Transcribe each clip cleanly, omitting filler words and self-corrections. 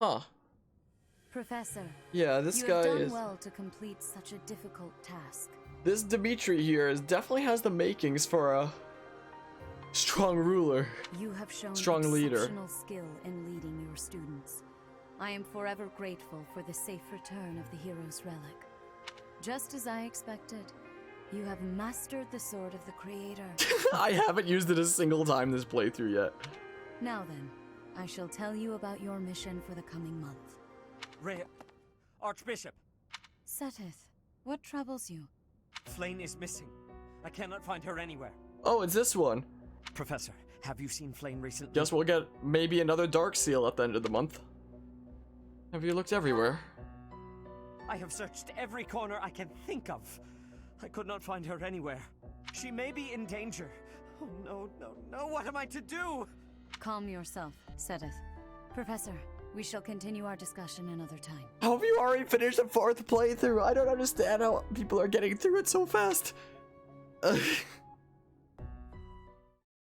Huh. Professor. Yeah, this guy You have done is... well to complete such a difficult task. This Dimitri here definitely has the makings for a strong ruler. You have shown Strong leader. exceptional skill in leading your students. I am forever grateful for the safe return of the hero's relic. Just as I expected, you have mastered the sword of the Creator. I haven't used it a single time this playthrough yet. Now then, I shall tell you about your mission for the coming month. Archbishop! Seteth, what troubles you? Flayn is missing. I cannot find her anywhere. Oh, it's this one. Professor, have you seen Flayn recently? Guess we'll get maybe another Dark Seal at the end of the month. Have you looked everywhere? I have searched every corner I can think of. I could not find her anywhere. She may be in danger. Oh no, no, no, what am I to do? Calm yourself, Seteth. Professor, we shall continue our discussion another time. How have you already finished the 4th playthrough? I don't understand how people are getting through it so fast. But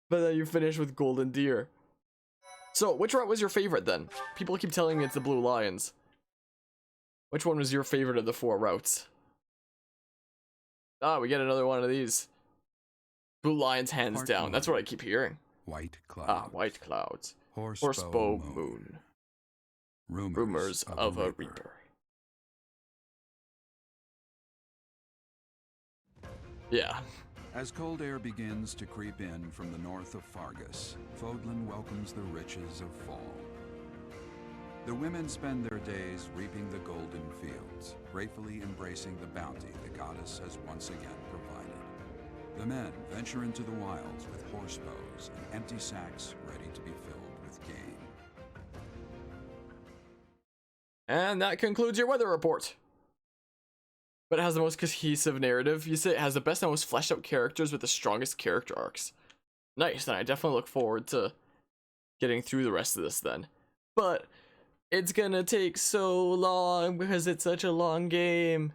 then you finish with Golden Deer. So, which route was your favorite then? People keep telling me it's the Blue Lions. Which one was your favorite of the 4 routes? Ah, we get another one of these. Blue Lions hands Part down. one. That's what I keep hearing. White clouds. Ah, white clouds. Horsebow Horsebow moon. moon. Rumors of a reaper. Yeah. As cold air begins to creep in from the north of Fargus, Fodlan welcomes the riches of fall. The women spend their days reaping the golden fields, gratefully embracing the bounty the goddess has once again provided. The men venture into the wilds with horsebows and empty sacks ready to be filled with game. And that concludes your weather report. But it has the most cohesive narrative. You say it has the best and most fleshed out characters with the strongest character arcs. Nice, then I definitely look forward to getting through the rest of this then. But it's gonna take so long because it's such a long game.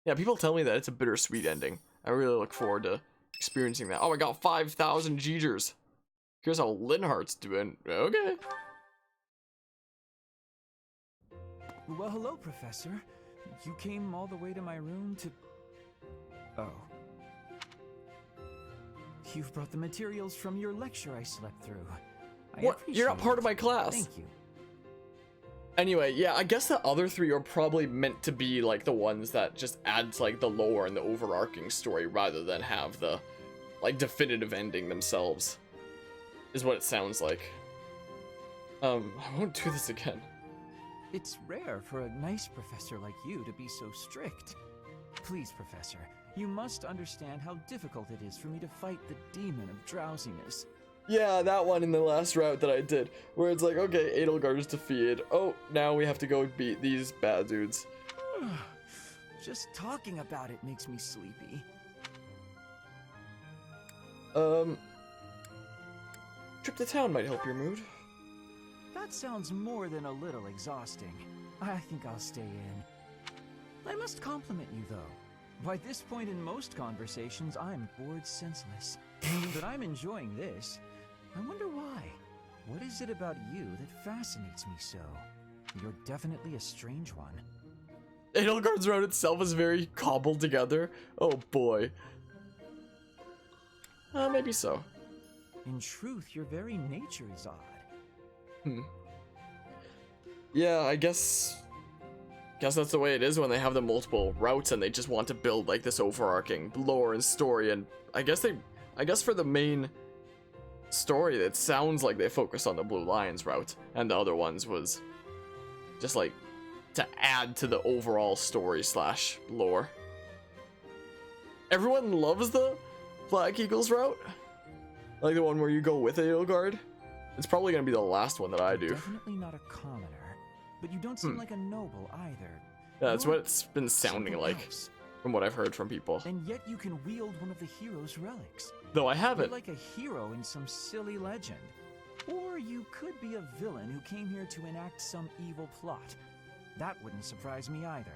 Yeah, people tell me that it's a bittersweet ending. I really look forward to experiencing that. Oh my god, 5,000 G'ers. Here's how Linhart's doing. Okay. Well, hello, Professor. You came all the way to my room to... Oh. You've brought the materials from your lecture I slept through. What? You're not part of my class. Thank you. Anyway, yeah, I guess the other 3 are probably meant to be like the ones that just adds like the lore and the overarching story rather than have the like definitive ending themselves. Is what it sounds like. I won't do this again. It's rare for a nice professor like you to be so strict. Please, Professor, you must understand how difficult it is for me to fight the demon of drowsiness. Yeah, that one in the last route that I did, where it's like, okay, Edelgard is defeated. Oh, now we have to go beat these bad dudes. Just talking about it makes me sleepy. Trip to town might help your mood. That sounds more than a little exhausting. I think I'll stay in. I must compliment you, though. By this point in most conversations, I'm bored senseless. But I'm enjoying this. I wonder why. What is it about you that fascinates me so? You're definitely a strange one. Edelgard's route itself is very cobbled together. Oh boy. Maybe so. In truth, your very nature is odd. Yeah, I guess that's the way it is when they have the multiple routes and they just want to build like this overarching lore and story. And I guess for the main story, it sounds like they focused on the Blue Lions route, and the other ones was just like to add to the overall story / lore. Everyone loves the Black Eagles route, like the one where you go with Edelgard. It's probably gonna be the last one that I do. Definitely not a commoner, but you don't seem like a noble either. Yeah, that's what it's been sounding like from what I've heard from people. And yet you can wield one of the hero's relics. Though I haven't. You're like a hero in some silly legend. Or you could be a villain who came here to enact some evil plot. That wouldn't surprise me either.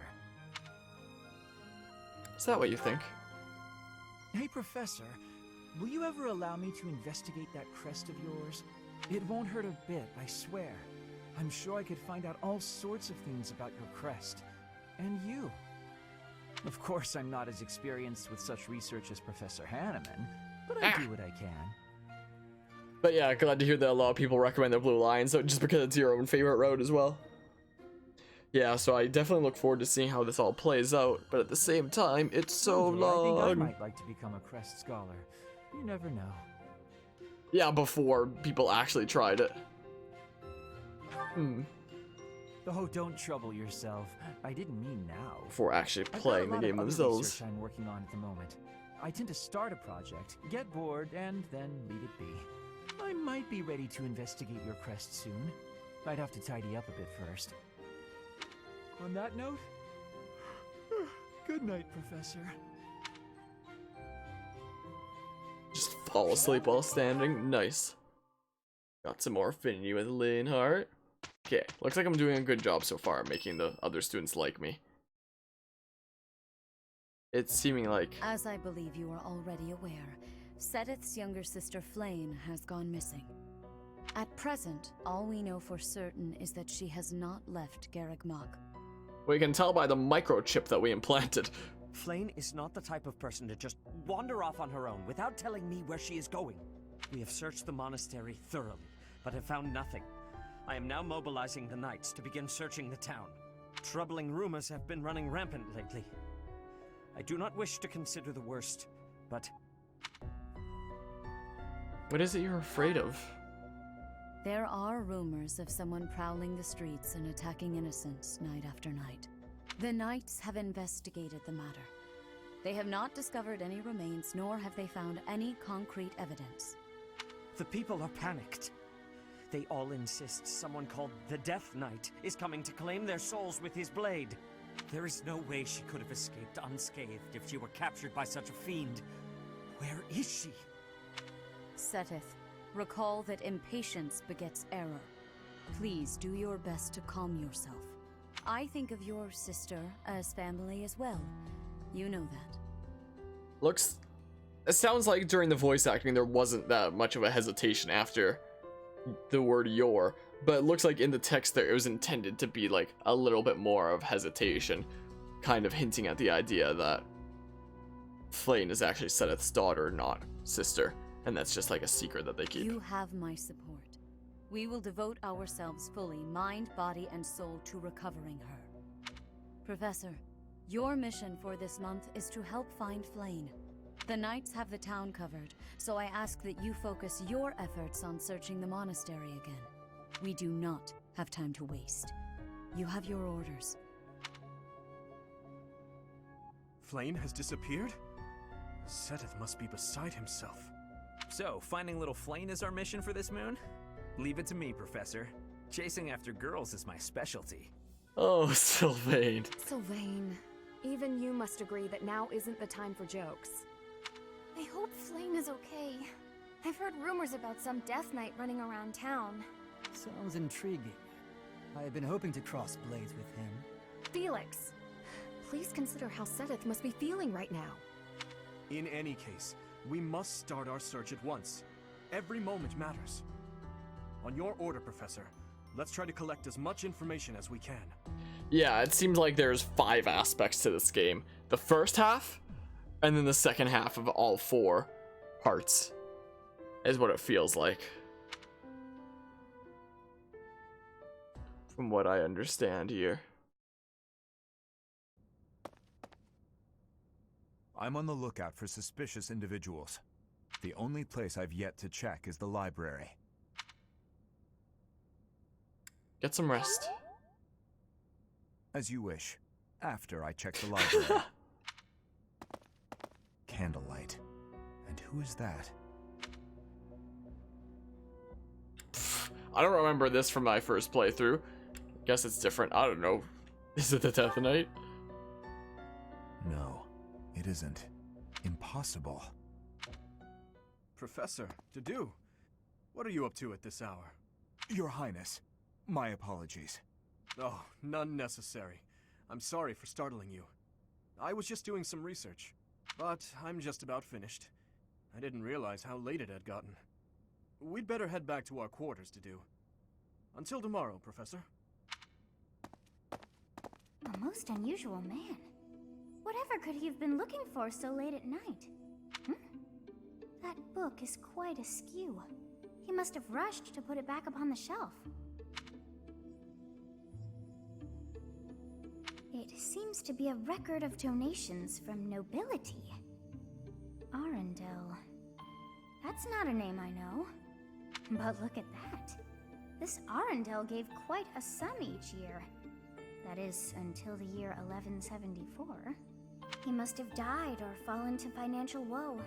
Is that what you think? Hey, Professor, will you ever allow me to investigate that crest of yours? It won't hurt a bit, I swear. I'm sure I could find out all sorts of things about your crest. And you. Of course, I'm not as experienced with such research as Professor Hanneman, but I do what I can. But yeah, glad to hear that a lot of people recommend the Blue Lion, so just because it's your own favorite road as well. Yeah, so I definitely look forward to seeing how this all plays out, but at the same time, it's so Someday, long. I think I might like to become a crest scholar. You never know. Yeah, before people actually tried it. Oh, don't trouble yourself. I didn't mean now. Before actually I've got a playing the lot of game other themselves. research I'm working on at the moment. I tend to start a project, get bored, and then leave it be. I might be ready to investigate your crest soon. I'd have to tidy up a bit first. On that note, good night, Professor. Just fall asleep while standing. Nice. Got some more affinity with Leonhardt. Okay, looks like I'm doing a good job so far making the other students like me. It's seeming like... As I believe you are already aware, Seteth's younger sister Flame has gone missing. At present, all we know for certain is that she has not left Garreg Mach. We can tell by the microchip that we implanted. Flame is not the type of person to just wander off on her own without telling me where she is going. We have searched the monastery thoroughly, but have found nothing. I am now mobilizing the knights to begin searching the town. Troubling rumors have been running rampant lately. I do not wish to consider the worst, but... What is it you're afraid of? There are rumors of someone prowling the streets and attacking innocents night after night. The Knights have investigated the matter. They have not discovered any remains, nor have they found any concrete evidence. The people are panicked. They all insist someone called the Death Knight is coming to claim their souls with his blade. There is no way she could have escaped unscathed if she were captured by such a fiend. Where is she? Seteth, recall that impatience begets error. Please do your best to calm yourself. I think of your sister as family as well. You know that. It sounds like during the voice acting there wasn't that much of a hesitation after the word your, but it looks like in the text there it was intended to be like a little bit more of hesitation, kind of hinting at the idea that Flame is actually Seteth's daughter, not sister, and that's just like a secret that they keep. You have my support. We will devote ourselves fully, mind, body, and soul to recovering her. Professor, your mission for this month is to help find Flame. The Knights have the town covered, so I ask that you focus your efforts on searching the monastery again. We do not have time to waste. You have your orders. Flame has disappeared? Seteth must be beside himself. So, finding little Flame is our mission for this moon? Leave it to me, Professor. Chasing after girls is my specialty. Oh, Sylvain. Sylvain, even you must agree that now isn't the time for jokes. I hope Flame is okay. I've heard rumors about some Death Knight running around town. Sounds intriguing. I have been hoping to cross blades with him. Felix, please consider how Seteth must be feeling right now. In any case, we must start our search at once. Every moment matters. On your order, Professor, let's try to collect as much information as we can. Yeah, it seems like there's 5 aspects to this game. The first half, and then the second half of all 4 parts is what it feels like. From what I understand here. I'm on the lookout for suspicious individuals. The only place I've yet to check is the library. Get some rest. As you wish. After I check the library. Candlelight. And who is that? I don't remember this from my first playthrough. Guess it's different. I don't know. Is it the Death Knight? No, it isn't. Impossible. Professor, Dedu, what are you up to at this hour? Your Highness, my apologies. Oh, none necessary. I'm sorry for startling you. I was just doing some research, but I'm just about finished. I didn't realize how late it had gotten. We'd better head back to our quarters, Dedu. Until tomorrow, Professor. A most unusual man. Whatever could he have been looking for so late at night? That book is quite askew. He must have rushed to put it back upon the shelf. It seems to be a record of donations from nobility. Arundel. That's not a name I know. But look at that. This Arundel gave quite a sum each year. That is, until the year 1174. He must have died or fallen to financial woe.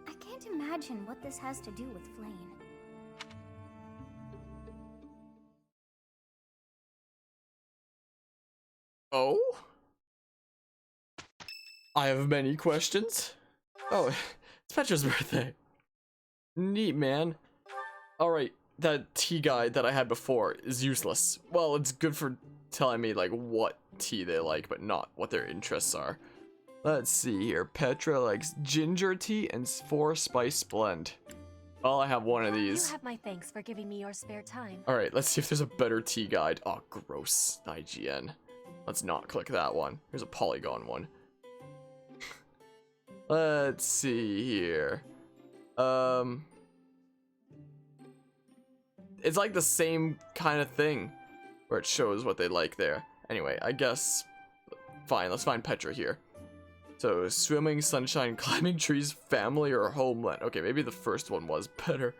I can't imagine what this has to do with Flame. Oh? I have many questions. Oh, it's Petra's birthday. Neat, man. Alright, that tea guide that I had before is useless. Well, it's good for telling me, like, what tea they like, but not what their interests are. Let's see here. Petra likes ginger tea and 4-spice blend. Well, I have one of these. You have my thanks for giving me your spare time. Alright, let's see if there's a better tea guide. Oh, gross. IGN. Let's not click that one. Here's a polygon one. Let's see here. It's like the same kind of thing where it shows what they like there. Anyway, I guess fine, let's find Petra here. So, swimming, sunshine, climbing trees, family, or homeland. Okay, maybe the first one was better,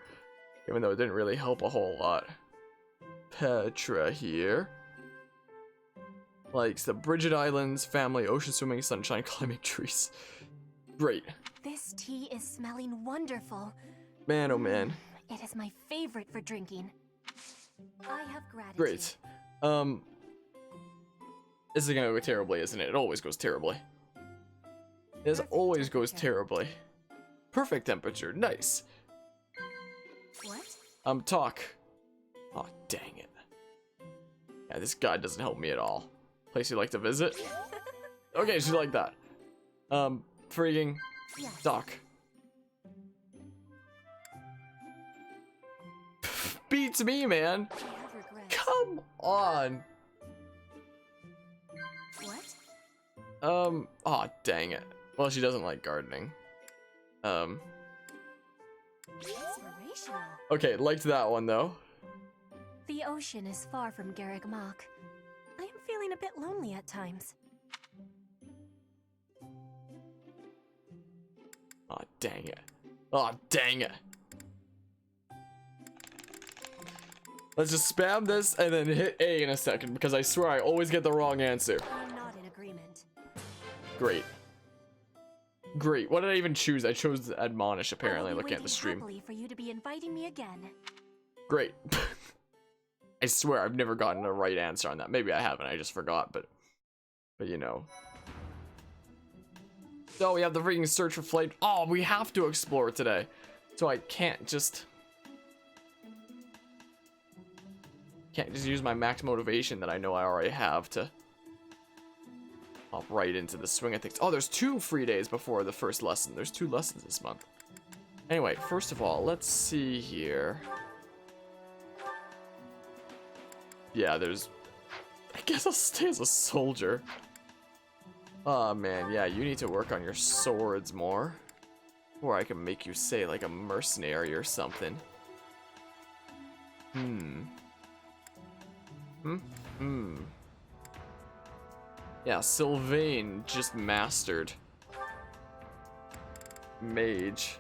even though it didn't really help a whole lot. Petra here. Likes the Bridget Islands, family, ocean swimming, sunshine, climbing trees. Great. This tea is smelling wonderful. Man, oh man. It is my favorite for drinking. I have gratitude. Great. This is gonna go terribly, isn't it? It always goes terribly. This always goes terribly. Perfect temperature. Nice. What? Talk. Oh, dang it. Yeah, this guy doesn't help me at all. Place you like to visit? Okay, she's like that. Freaking Yes. talk. Beats me, man. I have regrets. Come on. What? Oh, dang it. Well, she doesn't like gardening. Inspirational. Okay, liked that one, though. The ocean is far from Garreg Mach. I am feeling a bit lonely at times. Oh, dang it. Oh, dang it. Let's just spam this and then hit A in a second, because I swear I always get the wrong answer. I'm not in agreement. Great. Great. What did I even choose? I chose Admonish, apparently, looking at the stream. Happily for you to be inviting me again. Great. I swear I've never gotten a right answer on that. Maybe I haven't, I just forgot, but you know. So we have the freaking search for flame. Oh, we have to explore today. So I can't just use my max motivation that I know I already have to hop right into the swing of things. Oh, there's 2 free days before the first lesson. There's 2 lessons this month. Anyway, first of all, let's see here. Yeah, there's... I guess I'll stay as a soldier. Oh man, yeah, you need to work on your swords more. Or I can make you say like a mercenary or something. Yeah, Sylvain just mastered Mage.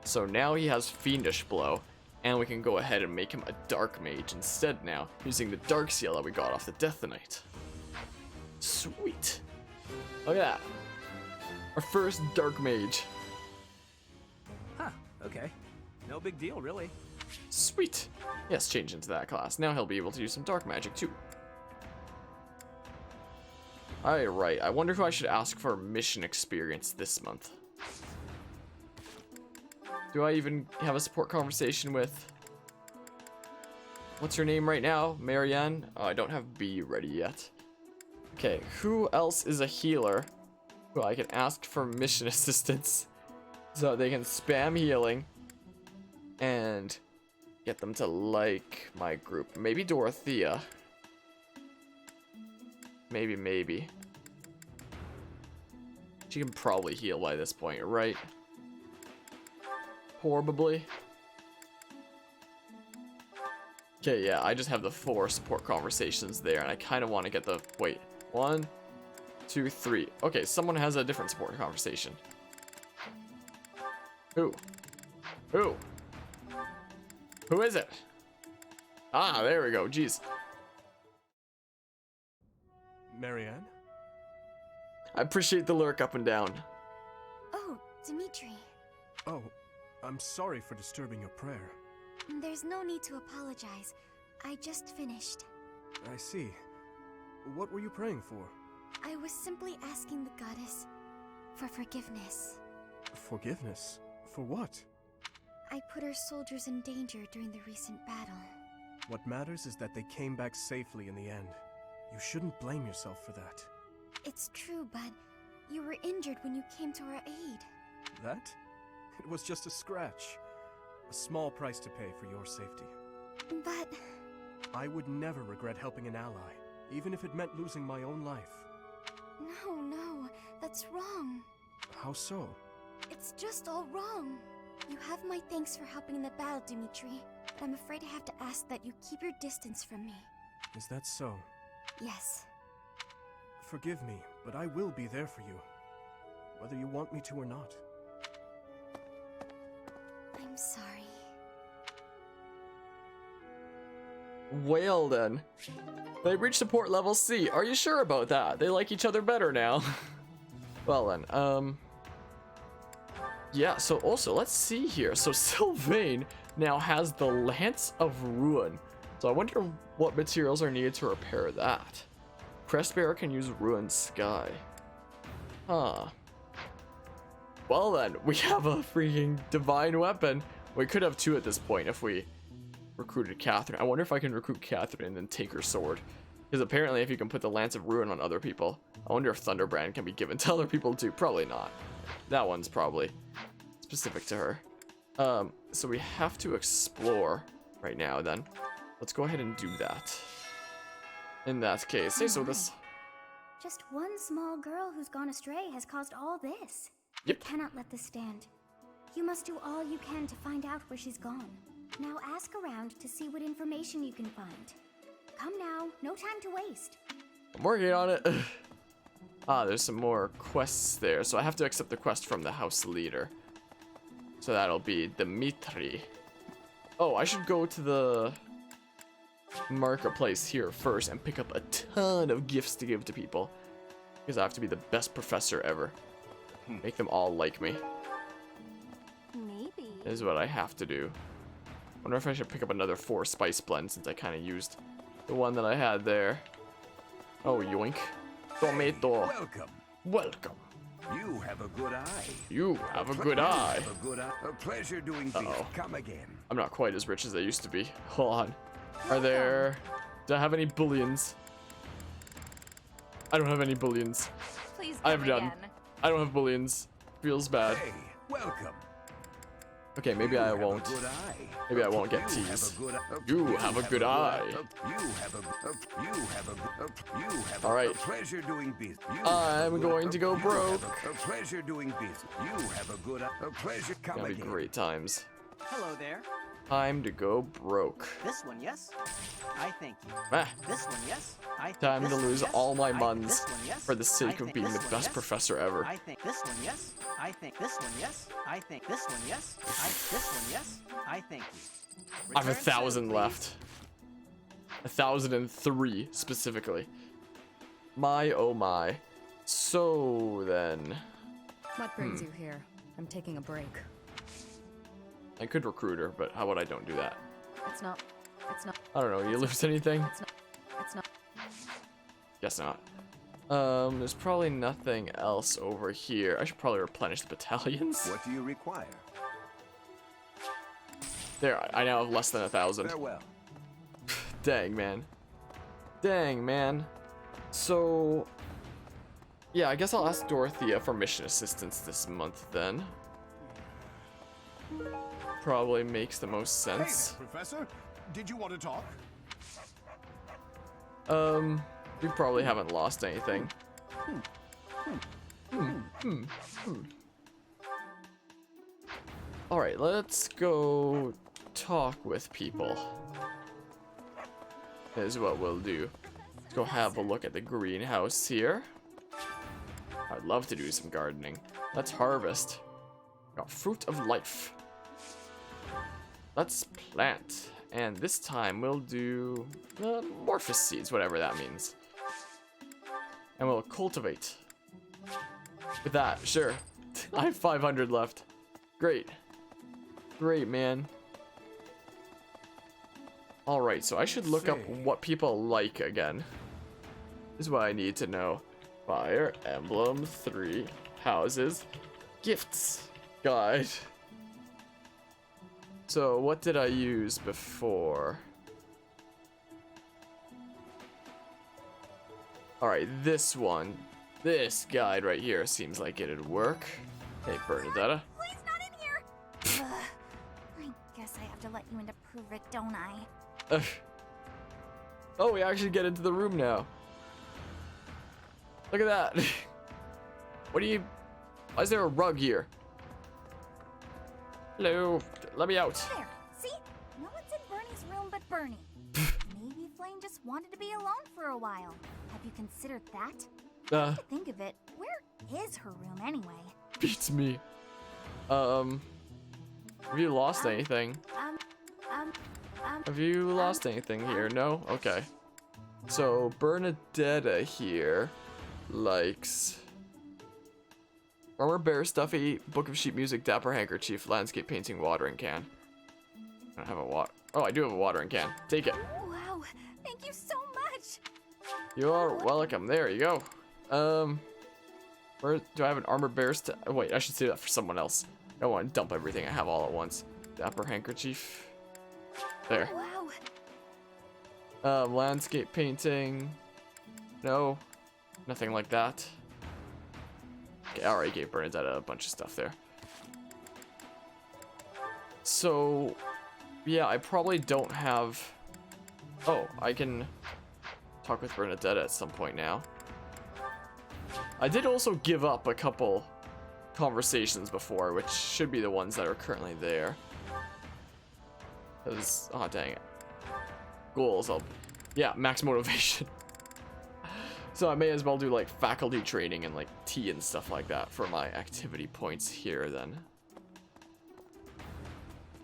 So now he has Fiendish Blow, and we can go ahead and make him a Dark Mage instead now, using the Dark Seal that we got off the Death Knight. Sweet. Look at that. Our first Dark Mage. Huh, okay. No big deal, really. Sweet. Yes, change into that class. Now he'll be able to use some Dark Magic too. Alright, I wonder who I should ask for mission experience this month. Do I even have a support conversation with... What's your name right now? Marianne? Oh, I don't have B ready yet. Okay, who else is a healer who I can ask for mission assistance so they can spam healing and get them to like my group. Maybe Dorothea. Maybe. She can probably heal by this point, right? Probably. Okay, yeah, I just have the 4 support conversations there, and I kind of want to get the... Wait, 1, 2, 3. Okay, someone has a different support conversation. Who? Who is it? Ah, there we go. Jeez. Marianne? I appreciate the lurk up and down. Oh, Dimitri. Oh, I'm sorry for disturbing your prayer. There's no need to apologize. I just finished. I see. What were you praying for? I was simply asking the goddess for forgiveness. Forgiveness? For what? I put our soldiers in danger during the recent battle. What matters is that they came back safely in the end. You shouldn't blame yourself for that. It's true, but you were injured when you came to our aid. That? It was just a scratch. A small price to pay for your safety. But... I would never regret helping an ally, even if it meant losing my own life. No, that's wrong. How so? It's just all wrong. You have my thanks for helping in the battle, Dimitri, but I'm afraid I have to ask that you keep your distance from me. Is that so? Yes. Forgive me, but I will be there for you, whether you want me to or not. I'm sorry. Well then. They reached support level C. Are you sure about that? They like each other better now. Well then, yeah, so also, let's see here. So Sylvain now has the Lance of Ruin. So I wonder what materials are needed to repair that. Crestbearer can use Ruined Sky. Huh. Well then, we have a freaking divine weapon. We could have 2 at this point if we recruited Catherine. I wonder if I can recruit Catherine and then take her sword. Because apparently if you can put the Lance of Ruin on other people. I wonder if Thunderbrand can be given to other people too. Probably not. That one's probably specific to her. So we have to explore right now then. Let's go ahead and do that. In that case, say so this. Just one small girl who's gone astray has caused all this. Yep. You cannot let this stand. You must do all you can to find out where she's gone. Now ask around to see what information you can find. Come now, no time to waste. I'm working on it. Ah, there's some more quests there. So I have to accept the quest from the house leader. So that'll be Dimitri. Oh, I should go to the marketplace here first and pick up a ton of gifts to give to people. Because I have to be the best professor ever. Make them all like me. Maybe. Is what I have to do. Wonder if I should pick up another 4 spice blend since I kind of used the one that I had there. Oh, yoink. Tomato. Welcome. Welcome. You have a good eye. You have a good eye. Have a good eye. A pleasure doing business. Come again. I'm not quite as rich as I used to be. Hold on. Are there... Do I have any bullions? I don't have any bullions. Please I have come none. again. I don't have bullions. Feels bad. Hey, welcome. Okay, maybe I won't. Maybe I won't get teased. You have a good eye. All right. Pleasure doing business. I'm going to go broke. A pleasure doing business. You have a good eye. A pleasure. Come Gonna be again. great times. Hello there. Time to go broke. This one, yes? I thank you. Ah, This one, yes? I think time this to one, lose yes? all my I think muns this one, yes? for the sake I of think being this the one, best yes? professor ever. I think this one, yes? I think this one, yes? I think this one, yes? This one, yes? I thank you. I have Return 1,000 soon, please. left. 1,003 specifically. My oh my. So then, What brings you here? I'm taking a break. I could recruit her, but how about I don't do that? It's not. I don't know. You lose anything? It's not. Guess not. There's probably nothing else over here. I should probably replenish the battalions. What do you require? There, I now have less than 1,000. Farewell. Dang, man. Dang, man. So, yeah, I guess I'll ask Dorothea for mission assistance this month then. probably makes the most sense. Hey there, Professor. Did you want to talk? We probably haven't lost anything. Alright, let's go talk with people. Is what we'll do. Let's go have a look at the greenhouse here. I'd love to do some gardening. Let's harvest. Got fruit of life. Let's plant. And this time we'll do morphous seeds, whatever that means. And we'll cultivate. With that, sure. I have 500 left. Great. Great, man. Alright, so I should look up what people like again. This is what I need to know. Fire, Emblem, 3, houses, gifts, guide. So, what did I use before? Alright, this one. This guide right here seems like it'd work. Hey, Bernadetta. Please, not in here! I guess I have to let you in to prove it, don't I? Oh, we actually get into the room now. Look at that. What do you... Why is there a rug here? Hello. Let me out. There, see? No one's in Bernie's room but Bernie. Maybe Flame just wanted to be alone for a while. Have you considered that? Come to think of it, where is her room anyway? Beats me. Have you lost anything? Have you lost anything here? No? Okay. So, Bernadetta here likes armor bear, stuffy, book of sheet music, dapper handkerchief, landscape painting, watering can. I don't have a oh, I do have a watering can. Take it. Wow, thank you so much. You are welcome. There you go. Where do I have an armor bear? Wait, I should say that for someone else. I don't want to dump everything I have all at once. Dapper handkerchief. There. Wow. Landscape painting. No, nothing like that. Okay, I already gave Bernadetta a bunch of stuff there. So, yeah, I probably don't have... Oh, I can talk with Bernadetta at some point now. I did also give up a couple conversations before, which should be the ones that are currently there. Because, oh dang it. Goals, yeah, max motivation. So I may as well do like faculty training and like tea and stuff like that for my activity points here then.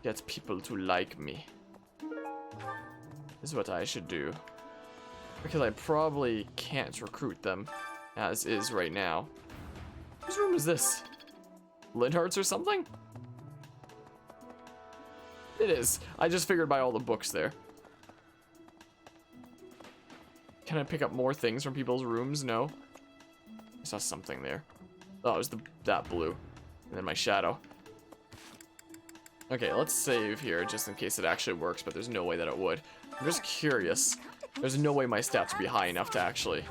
Get people to like me. This is what I should do. Because I probably can't recruit them as is right now. Whose room is this? Linhardt's or something? It is. I just figured by all the books there. Can I pick up more things from people's rooms? No. I saw something there. Oh, it was that blue. And then my shadow. Okay, let's save here just in case it actually works, but there's no way that it would. I'm just curious. There's no way my stats would be high enough to actually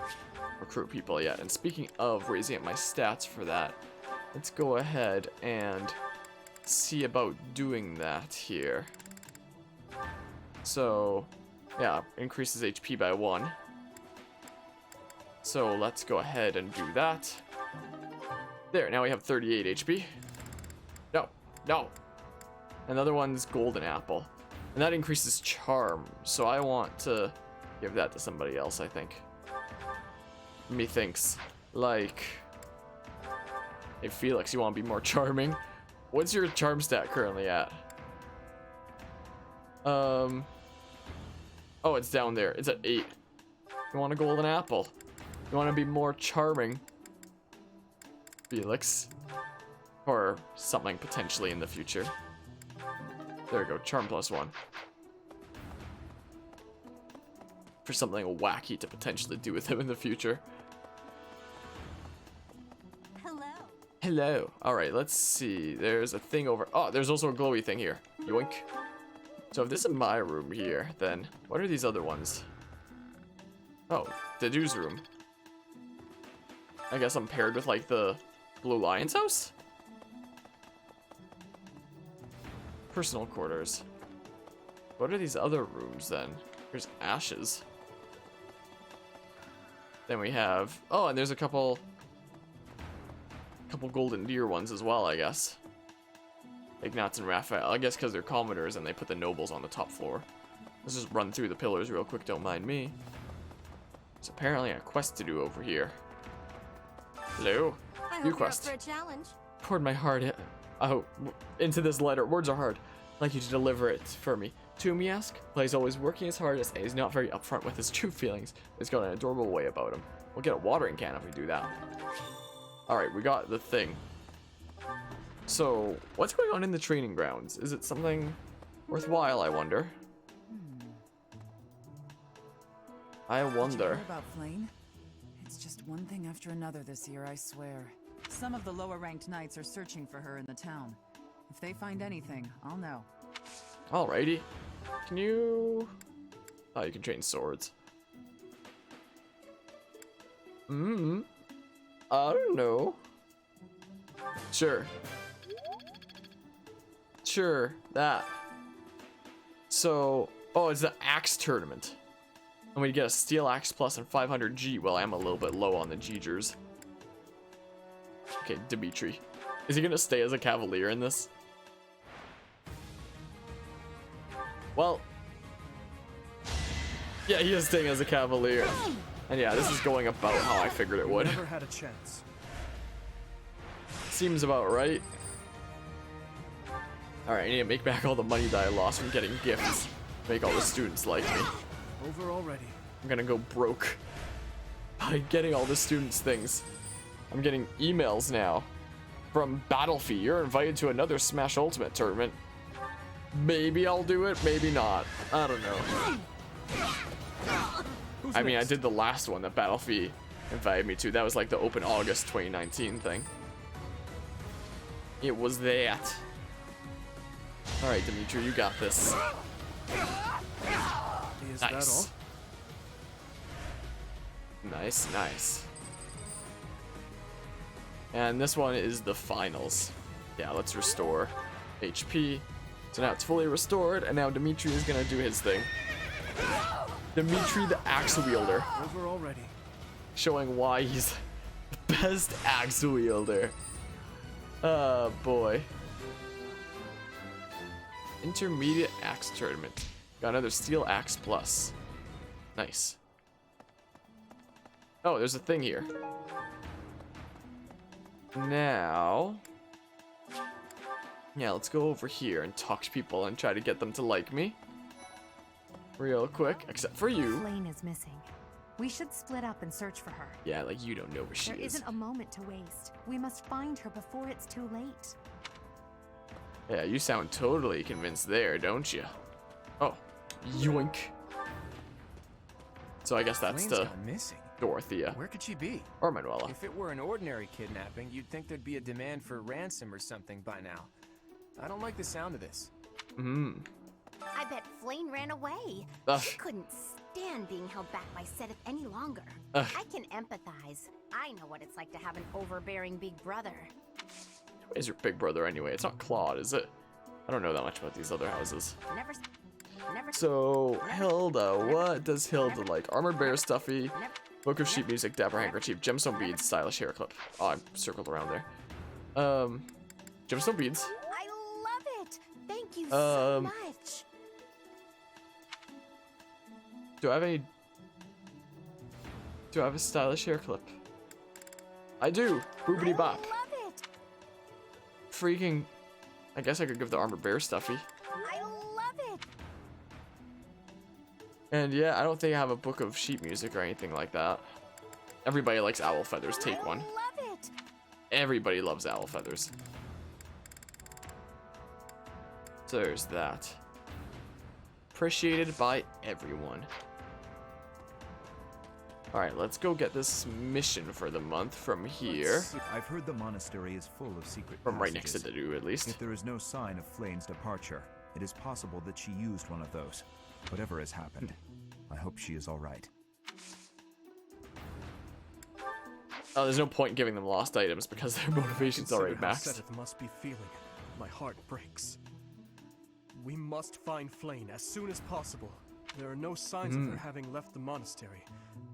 recruit people yet. And speaking of raising up my stats for that, let's go ahead and see about doing that here. So, yeah, increases HP by 1. So let's go ahead and do that. There, now we have 38 HP. No, no. Another one's golden apple. And that increases charm. So I want to give that to somebody else, I think. Methinks. Like, hey Felix, you want to be more charming? What's your charm stat currently at? Oh, it's down there. It's at 8. You want a golden apple? You want to be more charming, Felix? Or something potentially in the future. There we go, charm +1. For something wacky to potentially do with him in the future. Hello. Hello. Alright, let's see. There's a thing over... Oh, there's also a glowy thing here. Yoink. So if this is my room here, then what are these other ones? Oh, Dedu's room. I guess I'm paired with, like, the Blue Lion's house? personal quarters. What are these other rooms then? There's ashes. Then we have, oh, and there's a couple golden deer ones as well, I guess. Ignatz and Raphael, I guess because they're commodores and they put the nobles on the top floor. Let's just run through the pillars real quick, don't mind me. There's apparently a quest to do over here. Hello? New quest. For a challenge. Poured my heart into this letter. Words are hard. I'd like you to deliver it for me. Tumiask, well, he's always working his hardest and he's not very upfront with his true feelings. He's got an adorable way about him. We'll get a watering can if we do that. Alright, we got the thing. So, what's going on in the training grounds? Is it something worthwhile, I wonder? I wonder. Did you hear about Flane? It's just one thing after another this year, I swear. Some of the lower-ranked knights are searching for her in the town. If they find anything, I'll know. Alrighty. Can you... Oh, you can train swords. I don't know. Sure. Sure, that. So... Oh, it's the axe tournament. And we get a steel axe plus and 500 G. Well, I'm a little bit low on the G-gers. Okay, Dimitri. Is he gonna stay as a cavalier in this? Well, yeah, he is staying as a cavalier, and yeah, this is going about how I figured it would. Never had a chance. Seems about right. All right, I need to make back all the money that I lost from getting gifts. Make all the students like me. Over already. I'm gonna go broke by getting all the students things. I'm getting emails now from Battlefield. You're invited to another Smash Ultimate tournament. Maybe I'll do it, maybe not. I don't know. I mean, I did the last one that Battlefield invited me to. That was like the Open August 2019 thing. It was that. Alright, Dimitri, you got this. Is Nice. that all? Nice, nice. And this one is the finals. Yeah, let's restore HP. So now it's fully restored, and now Dimitri is gonna do his thing. Dimitri the axe wielder. Over already. Showing why he's the best axe wielder. Oh boy. Intermediate axe tournament. Got another steel axe plus. Nice. Oh, there's a thing here. Now, yeah, let's go over here and talk to people and try to get them to like me. Real quick, except for you. Flane is missing. We should split up and search for her. Yeah, like you don't know where she There is. isn't a moment to waste. We must find her before it's too late. Yeah, you sound totally convinced there, don't you? Oh, yoink. So I guess that's Flane's the gone missing. Dorothea. Where could she be? Or Manuela. If it were an ordinary kidnapping, you'd think there'd be a demand for ransom or something by now. I don't like the sound of this. I bet Flane ran away. Ugh. She couldn't stand being held back by Seth any longer. Ugh. I can empathize. I know what it's like to have an overbearing big brother. Who is your big brother anyway? It's not Claude, is it? I don't know that much about these other houses. Never. So, Hilda, what does Hilda like? Armored Bear Stuffy, Book of Sheep Music, Dapper Handkerchief, Gemstone Beads, Stylish Hair Clip. Oh, I'm circled around there. Gemstone Beads. I love it. Thank you so much. Do I have a stylish hair clip? I do. Boopity bop. Love it. Freaking. I guess I could give the Armored Bear Stuffy. I love it. And yeah, I don't think I have a Book of Sheep Music or anything like that. Everybody likes owl feathers. Take one. Love it. Everybody loves owl feathers. So there's that. Appreciated by everyone. Alright, let's go get this mission for the month from here. I've heard the monastery is full of secret From right next to passages. the do, at least. If there is no sign of Flane's departure, it is possible that she used one of those. Whatever has happened, I hope she is alright. Oh, there's no point in giving them lost items because their motivation's already Consider how maxed. Seth must be feeling. My heart breaks. We must find Flame as soon as possible. There are no signs of her having left the monastery,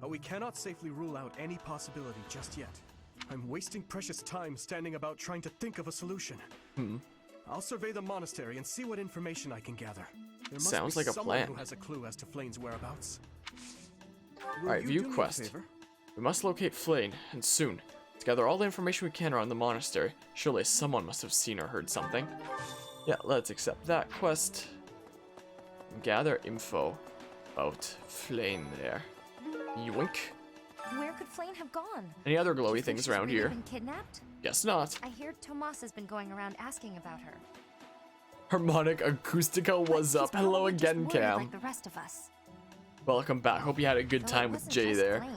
but we cannot safely rule out any possibility just yet. I'm wasting precious time standing about trying to think of a solution. I'll survey the monastery and see what information I can gather. There must Sounds be like a someone plan. who has a clue as to Flame's whereabouts. Alright, view quest. We must locate Flame, and soon. To gather all the information we can around the monastery. Surely someone must have seen or heard something. Yeah, let's accept that quest. Gather info about Flame there. Yoink. Where could Flame have gone? Any other glowy things around here? Been kidnapped? Guess not. I hear Tomas has been going around asking about her. Harmonic Acustica was up. Hello again, Cam. Like the rest of us. Welcome back. Hope you had a good Though time it with wasn't Jay just there. Flame.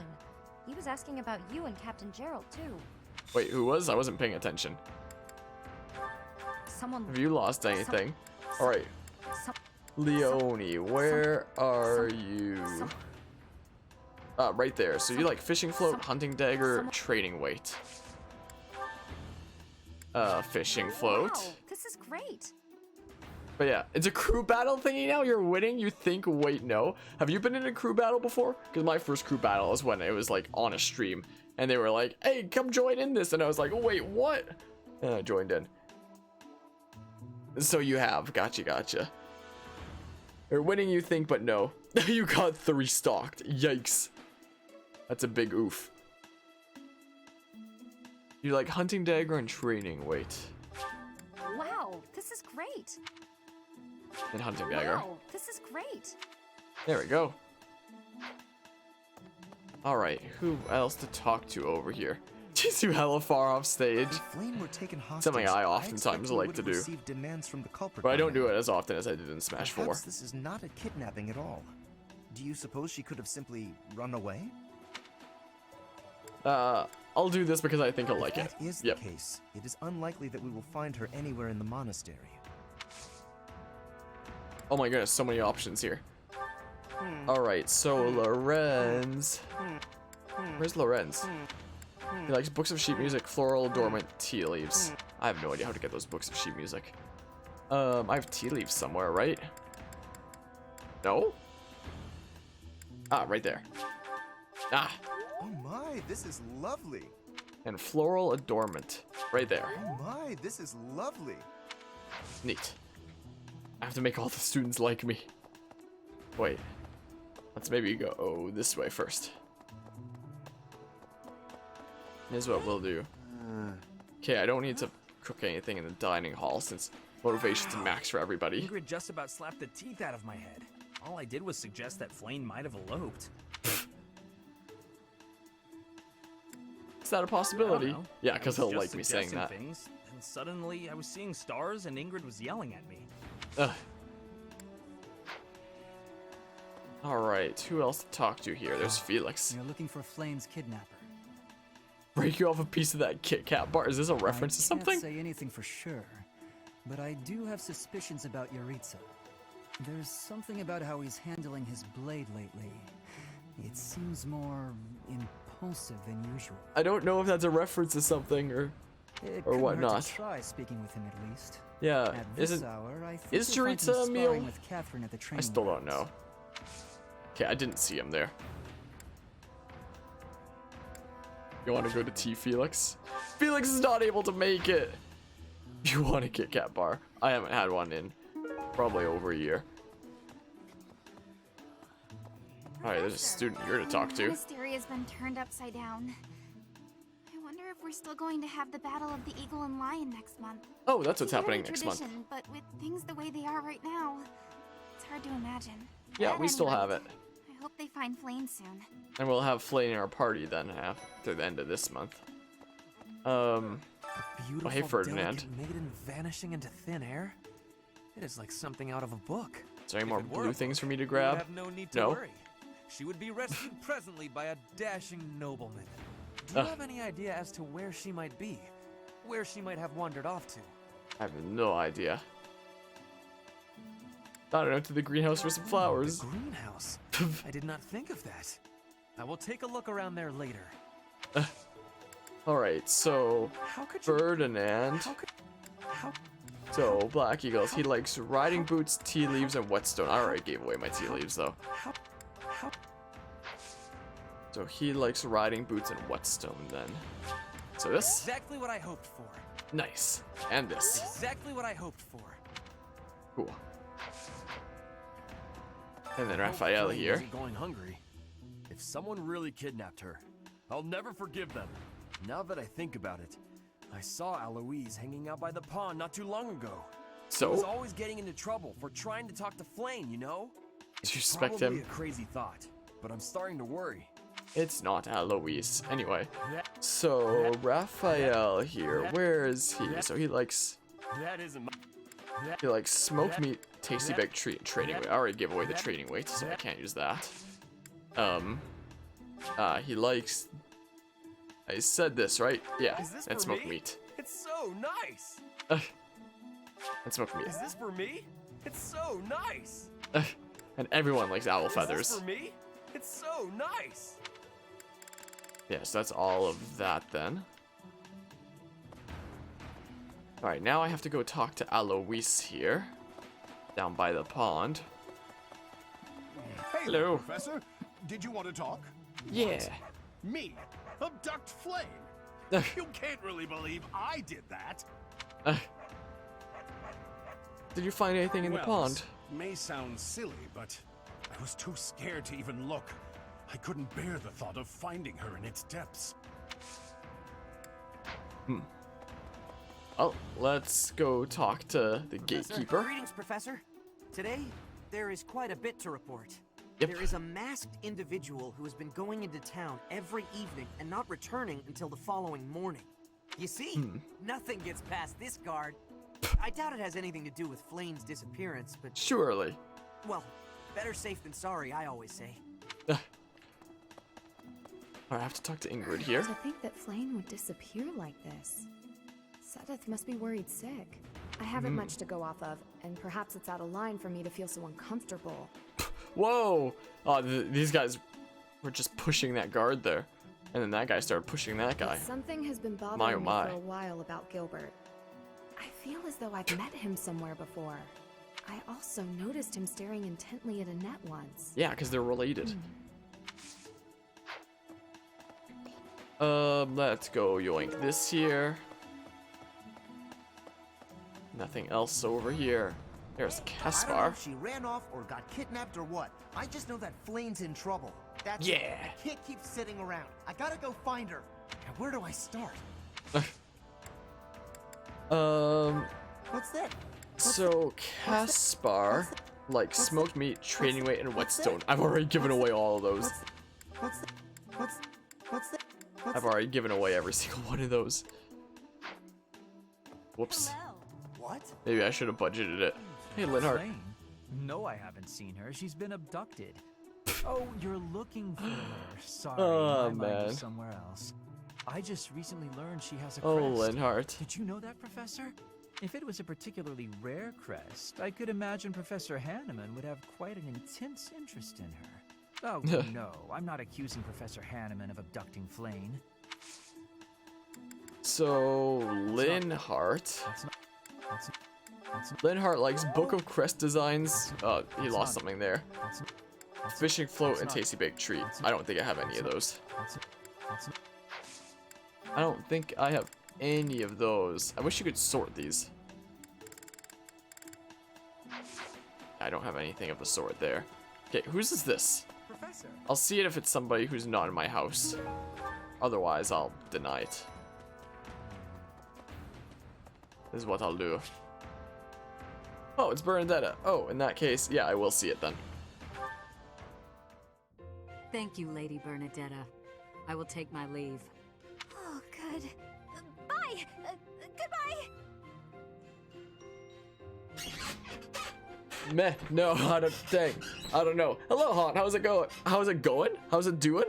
He was asking about you and Captain Gerald too. Wait, who was? I wasn't paying attention. Someone. Have you lost anything? Alright. Leone, where are you? Right there. So you like fishing float, hunting dagger, training weight. Fishing float. Wow, this is great. But yeah, it's a crew battle thingy now. You're winning. You think, wait, no. Have you been in a crew battle before? Because my first crew battle is when it was like on a stream. And they were like, hey, come join in this. And I was like, oh, wait, what? And I joined in. So you have. Gotcha. You're winning, you think, but no. You got 3 stocked. Yikes. That's a big oof. You like hunting dagger and training weight. Wow, this is great. And hunting dagger. Wow, this is great. There we go. Alright, who else to talk to over here? Jeez, you hella far off stage. Something I oftentimes like to do. But I don't do it as often as I did in Smash 4. Perhaps this is not a kidnapping at all. Do you suppose she could have simply run away? I'll do this because I think I'll like it. If that is the case, it is unlikely that we will find her anywhere in the monastery. Oh my goodness, so many options here. Alright, so Lorenz. Where's Lorenz? He likes books of sheet music, floral, dormant, tea leaves. I have no idea how to get those books of sheet music. I have tea leaves somewhere, right? No? Ah, right there. Ah. Oh my, this is lovely. And floral adornment. Right there. Oh my, this is lovely. Neat. I have to make all the students like me. Wait. Let's maybe go this way first. Here's what we'll do. Okay, I don't need to cook anything in the dining hall since motivation's max for everybody. Ingrid just about slapped the teeth out of my head. All I did was suggest that Flame might have eloped. Is that a possibility? Yeah, because he'll like me saying that. Things, and suddenly I was seeing stars and Ingrid was yelling at me. Ugh. Alright, who else to talk to here? There's Felix. You're looking for Flame's kidnapper. Break you off a piece of that Kit Kat bar. Is this a reference to something? I can't say anything for sure, but I do have suspicions about Yaritza. There's something about how he's handling his blade lately. It seems more impulsive than usual. I don't know if that's a reference to something or whatnot. Try speaking with him at least. Yeah, at this hour, I think is you'll find him Yaritza a meal? sparring with Catherine at the I training still don't grounds. know. Okay, I didn't see him there. You want to go to T, Felix? Felix is not able to make it. You want a Kit Kat bar? I haven't had one in probably over a year. Alright, there's a student here to talk The to. monastery has been turned upside down. I wonder if we're still going to have the Battle of the Eagle and Lion next month. Oh, that's what's It's a happening yearly next month. tradition, but with things the way they are right now, it's hard to imagine. Yeah, At we still any have rate, it. I hope they find Flame soon. And we'll have Flame in our party then after the end of this month. Oh, hey, Ferdinand. Delicate maiden vanishing into thin air. It is like something out of a book. Is there any more If it were blue a things book, for me to we would grab? have no need to No? worry. She would be rescued presently by a dashing nobleman. Do you have any idea as to where she might be? Where she might have wandered off to? I have no idea. I don't know, to the greenhouse for some flowers. The greenhouse? I did not think of that. I will take a look around there later. Alright, so Ferdinand. So, Black Eagles, he likes riding boots, tea leaves, and whetstone. I already gave away my tea leaves, though. So he likes riding boots and whetstone, then. So this? Exactly what I hoped for. Nice. And this. Exactly what I hoped for. Cool. And then Raphael here. Isn't going hungry. If someone really kidnapped her, I'll never forgive them. Now that I think about it, I saw Aloise hanging out by the pond not too long ago. So? He was always getting into trouble for trying to talk to Flame, you know? Did you suspect probably him? a crazy thought, but I'm starting to worry. It's not Aloise. Anyway. So, Raphael here. Where is he? So he likes... That isn't my... He likes smoked meat, tasty baked treat, and training weight. I already gave away the training weight, so I can't use that. He likes... I said this, right? Yeah, and smoked meat. It's so nice! And smoked meat. Is this for me? It's so nice! And everyone likes owl feathers. Is this for me? It's so nice! Yeah, so that's all of that then. Alright, now I have to go talk to Alois here. Down by the pond. Hey, hello. Professor. Did you want to talk? Yeah. What? Me? Abduct Flame? You can't really believe I did that. Did you find anything in the pond? This may sound silly, but I was too scared to even look. I couldn't bear the thought of finding her in its depths. Oh, let's go talk to the gatekeeper. Greetings, Professor. Today, there is quite a bit to report. Yep. There is a masked individual who has been going into town every evening and not returning until the following morning. You see, nothing gets past this guard. I doubt it has anything to do with Flame's disappearance, but... Surely. Well, better safe than sorry, I always say. I have to talk to Ingrid here. To think that Flame would disappear like this. Sedith must be worried sick. I haven't much to go off of, and perhaps it's out of line for me to feel so uncomfortable. Whoa! Oh, these guys were just pushing that guard there. And then that guy started pushing that guy. But something has been bothering My, oh me my. for a while about Gilbert. I feel as though I've met him somewhere before. I also noticed him staring intently at Annette once. Yeah, because they're related. Let's go yoink this here. Nothing else over here. There's I don't know Caspar. if she ran off or got kidnapped or what. I just know that Flame's in trouble. That's Yeah. it. I can't keep sitting around. I gotta go find her. Now, where do I start? What's that? So Caspar, like smoked meat, training weight, and whetstone. I've already given away all of those. What's that? What's that? I've already given away every single one of those. Whoops. What? Maybe I should have budgeted it. Hey, Linhart. Flame? No, I haven't seen her. She's been abducted. Oh, you're looking for her. Sorry, Oh, my mind man. is somewhere else. I just recently learned she has a Oh, crest. Linhart. Did you know that, Professor? If it was a particularly rare crest, I could imagine Professor Hanneman would have quite an intense interest in her. Oh, no, I'm not accusing Professor Hanneman of abducting Flame. So Linhart. Linhart likes Book of Crest designs. He lost something there. Fishing float and tasty baked treat. I don't think I have any of those. I don't think I have any of those. I wish you could sort these. I don't have anything of the sort there. Okay, whose is this? Professor. I'll see it if it's somebody who's not in my house. Otherwise, I'll deny it. This is what I'll do. Oh, it's Bernadetta. Oh, in that case, yeah, I will see it then. Thank you, Lady Bernadetta. I will take my leave. Oh, good. Bye! Goodbye! Meh, no, I don't know. Hello, Haunt, how's it going? How's it going? How's it doing?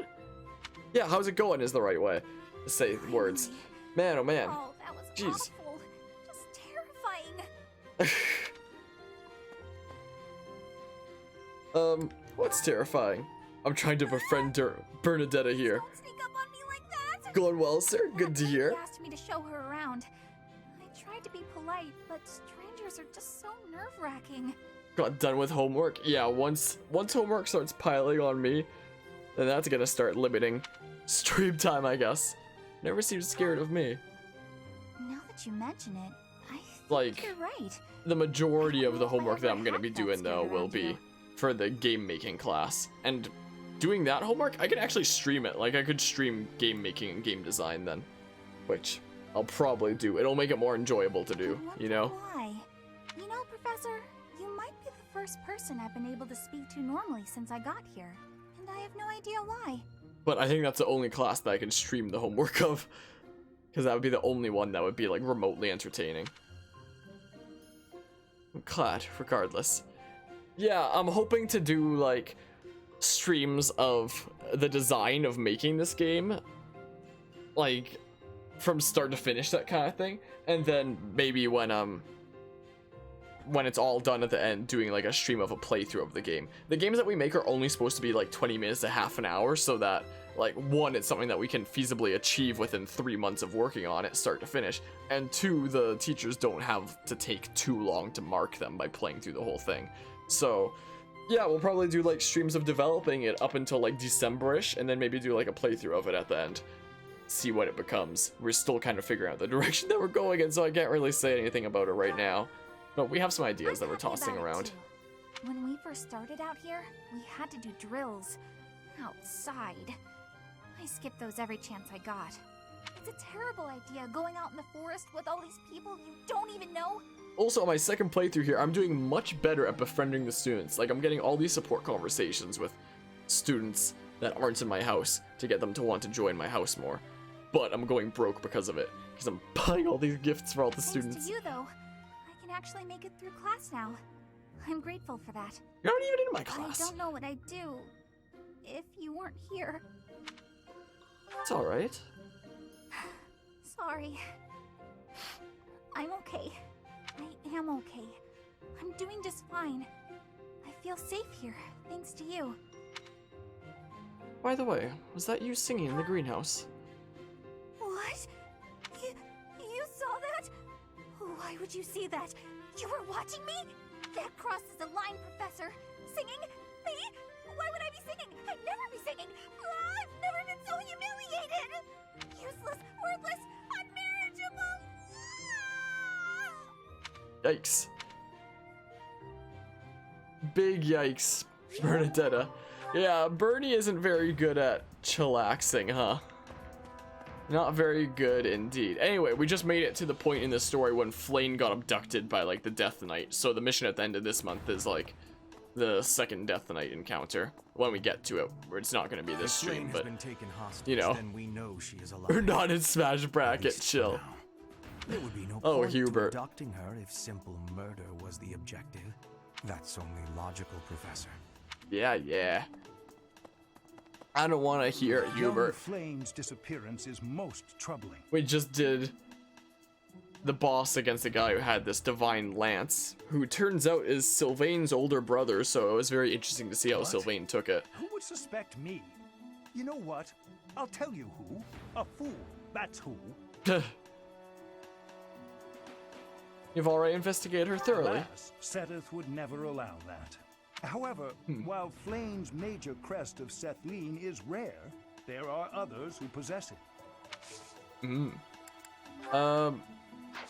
Yeah, how's it going is the right way to say words. Man, oh man. Oh, that was Jeez. awful. Just terrifying. What's terrifying? I'm trying to befriend Bernadetta here. Don't sneak up on me like that! Going well, sir? Good to hear. She asked me to show her around. I tried to be polite, but strangers reminders are just so nerve-wracking. Got done with homework. Yeah, once homework starts piling on me, then that's gonna start limiting stream time, I guess. Never seems scared of me. Now that you mention it, I think Like, you're right. the majority of the homework that I'm gonna be doing though will be for the game making class. And doing that homework, I can actually stream it. Like, I could stream game making and game design then, which I'll probably do. It'll make it more enjoyable to do, you know? Why? You know, Professor, you might be the first person I've been able to speak to normally since I got here, and I have no idea why. But I think that's the only class that I can stream the homework of, because that would be the only one that would be like remotely entertaining. I'm glad, regardless. Yeah, I'm hoping to do like streams of the design of making this game, like from start to finish, that kind of thing, and then maybe when it's all done at the end, doing like a stream of a playthrough of the game. The games that we make are only supposed to be like 20 minutes to half an hour, so that like, one, it's something that we can feasibly achieve within 3 months of working on it, start to finish, and two, the teachers don't have to take too long to mark them by playing through the whole thing. So yeah, we'll probably do like streams of developing it up until like December-ish, and then maybe do like a playthrough of it at the end. See what it becomes. We're still kind of figuring out the direction that we're going in, so I can't really say anything about it right now. But we have some ideas that we're tossing around. When we first started out here, we had to do drills outside. I skipped those every chance I got. It's a terrible idea going out in the forest with all these people you don't even know. Also, on my second playthrough here, I'm doing much better at befriending the students. Like, I'm getting all these support conversations with students that aren't in my house to get them to want to join my house more. But I'm going broke because of it, because I'm buying all these gifts for all the students. Thanks to you, though, I can actually make it through class now. I'm grateful for that. You're not even in my class. I don't know what I'd do if you weren't here. It's alright. Sorry. I'm okay. I am okay. I'm doing just fine. I feel safe here, thanks to you. By the way, was that you singing in the greenhouse? What? You saw that? Why would you see that? You were watching me? That crosses the line, Professor. Singing? Me? Why would I be singing? I'd never be singing. I've never been so humiliated. Useless, worthless, unmarriageable. Yikes. Big yikes, Bernadetta. Yeah, Bernie isn't very good at chillaxing, huh? Not very good indeed. Anyway, we just made it to the point in the story when Flane got abducted by like the Death Knight. So the mission at the end of this month is like the second Death Knight encounter. When we get to it, where it's not going to be this stream, but you know, we know she is alive. We're not in Smash Bracket, chill. There would be no Oh, point Hubert. to abducting her if simple murder was the objective. That's only logical, Professor. Yeah. I don't want to hear it, Hubert. Flame's disappearance is most troubling. We just did the boss against the guy who had this divine lance, who turns out is Sylvain's older brother, so it was very interesting to see how Sylvain took it. Who would suspect me? You know what? I'll tell you who. A fool. That's who. You've already investigated her thoroughly. Alas, Seteth would never allow that. However, while Flame's major crest of Sethlene is rare, there are others who possess it.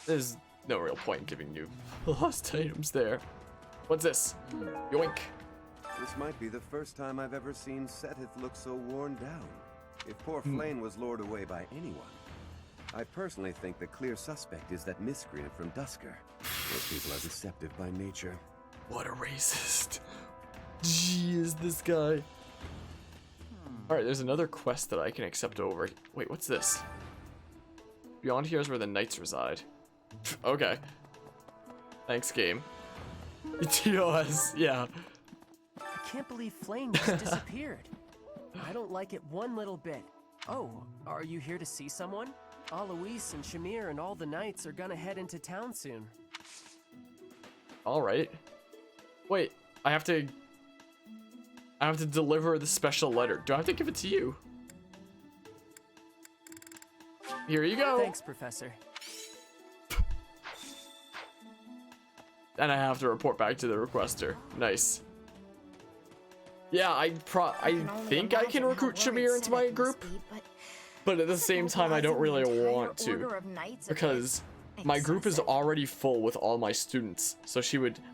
There's no real point in giving you lost items there. What's this? Yoink. This might be the first time I've ever seen Seteth look so worn down. If poor Flame was lured away by anyone, I personally think the clear suspect is that miscreant from Dusker. Those people are deceptive by nature. What a racist. Jeez, this guy. Alright, there's another quest that I can accept over. Wait, what's this? Beyond here is where the knights reside. Okay. Thanks, game. TOS, yeah. I can't believe Flame just disappeared. I don't like it one little bit. Oh, are you here to see someone? Alois and Shamir and all the knights are gonna head into town soon. Alright. Wait, I have to deliver the special letter. Do I have to give it to you? Here you go. Thanks, Professor. And I have to report back to the requester. Nice. Yeah, I think I can recruit Shamir into my group, but at the same time, I don't really want to, because my group is already full with all my students. So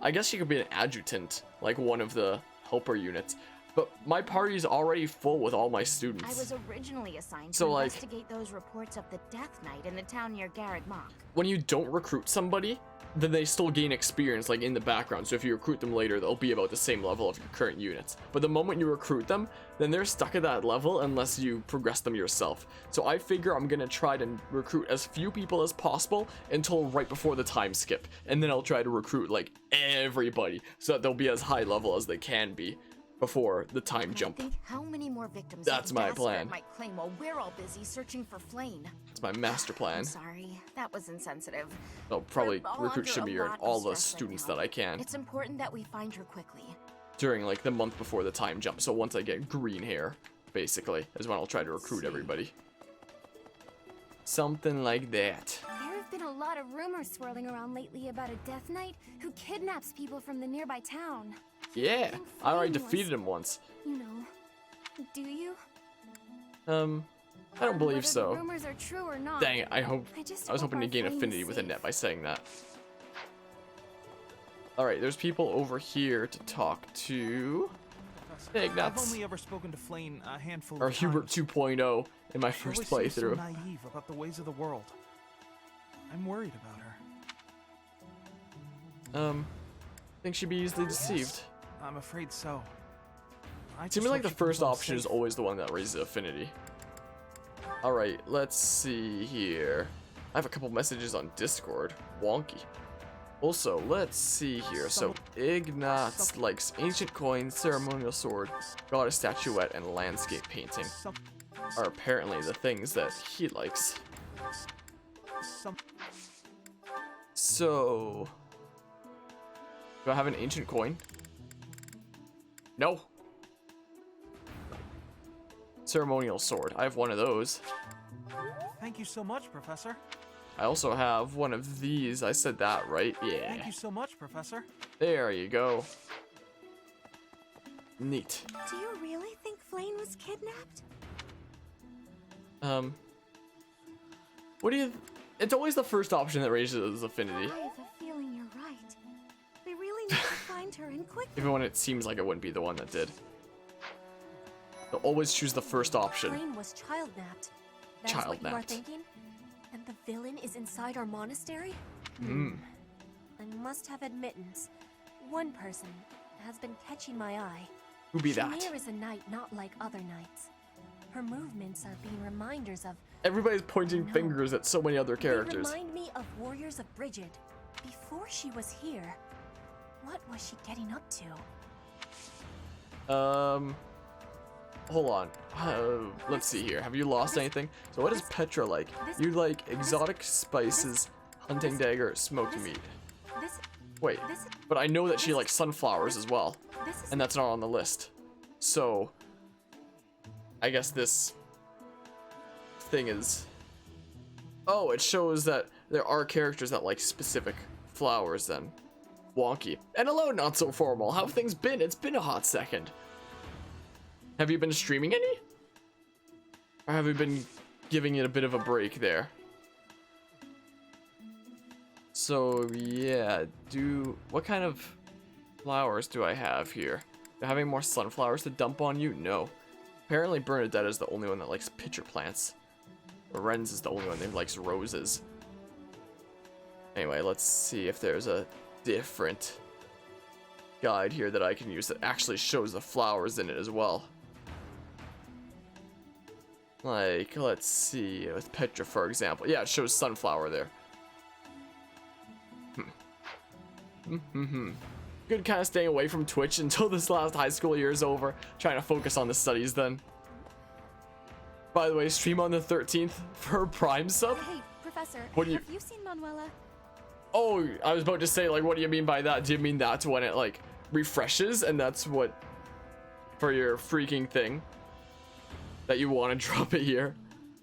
I guess she could be an adjutant, like one of the helper units. But my party's already full with all my students. I was originally assigned So, to like, investigate those reports of the Death Knight in the town near Garreg Mach. when you don't recruit somebody, then they still gain experience, like, in the background. So if you recruit them later, they'll be about the same level of your current units. But the moment you recruit them, then they're stuck at that level unless you progress them yourself. So I figure I'm gonna try to recruit as few people as possible until right before the time skip. And then I'll try to recruit, like, everybody so that they'll be as high level as they can be before the time jump. Think how many more victims That's my plan. might claim while we're all busy searching for Flane. It's my master plan. I'm sorry, that was insensitive. I'll probably We're all recruit under a Shamir and lot of all the stress right students now. that I can It's important that we find her quickly. during, like, the month before the time jump. So once I get green hair, basically, is when I'll try to recruit everybody. Something like that. There have been a lot of rumors swirling around lately about a Death Knight who kidnaps people from the nearby town. Yeah, I already Flame was- defeated him once. You know, do you? I don't Whether believe the so. rumors are true or not. Dang it, I just was hope hoping to our gain Flame is affinity with a safe. net by saying that. Alright, there's people over here to talk to. Hey, I've Ignatz. only ever spoken to Flane a handful Or of Hubert times. 2.0 in my She first always seems playthrough. so naive about the ways of the world. I'm worried about her. Think she'd be easily deceived. I'm afraid so. I To me, just like, hope the she comes first home option is safe. always the one that raises affinity. Alright, let's see here. I have a couple messages on Discord. Wonky. Also, let's see here. So, Ignatz likes ancient coins, ceremonial sword, goddess statuette, and landscape painting are apparently the things that he likes. So, do I have an ancient coin? No. Ceremonial sword. I have one of those. Thank you so much, Professor. I also have one of these. I said that, right? Yeah. Thank you so much, Professor. There you go. Neat. Do you really think Flane was kidnapped? What do you... It's always the first option that raises affinity. I have a feeling you're right. We really need to find her and quickly. Even when it seems like it wouldn't be the one that did. They'll always choose the first option. Flane was child-napped. That's what you are Child-napped. thinking? And the villain is inside our monastery? Hmm. I must have admittance. One person has been catching my eye. Who be that? Shamir is a knight not like other knights. Her movements are being reminders of... Everybody's pointing fingers at so many other They characters. remind me of Warriors of Brigid. Before she was here, what was she getting up to? Hold on. Let's see here. Have you lost anything? So what is Petra like? You like exotic spices, hunting dagger, smoked meat. Wait, but I know that she likes sunflowers as well. And that's not on the list. So, I guess this thing is... Oh, it shows that there are characters that like specific flowers then. Wonky. And hello, not so formal. How have things been? It's been a hot second. Have you been streaming any? Or have you been giving it a bit of a break there? So, yeah, what kind of flowers do I have here? Do I have any more sunflowers to dump on you? No. Apparently Bernadette is the only one that likes pitcher plants. Lorenz is the only one that likes roses. Anyway, let's see if there's a different guide here that I can use that actually shows the flowers in it as well. Like, let's see, with Petra, for example. Yeah, it shows sunflower there. Good kind of staying away from Twitch until this last high school year is over. Trying to focus on the studies then. By the way, stream on the 13th for a Prime sub? Hey, Professor, What do you- have you seen Manuela? Oh, I was about to say, like, what do you mean by that? Do you mean that's when it, like, refreshes and that's what... For your freaking thing? That you want to drop it here?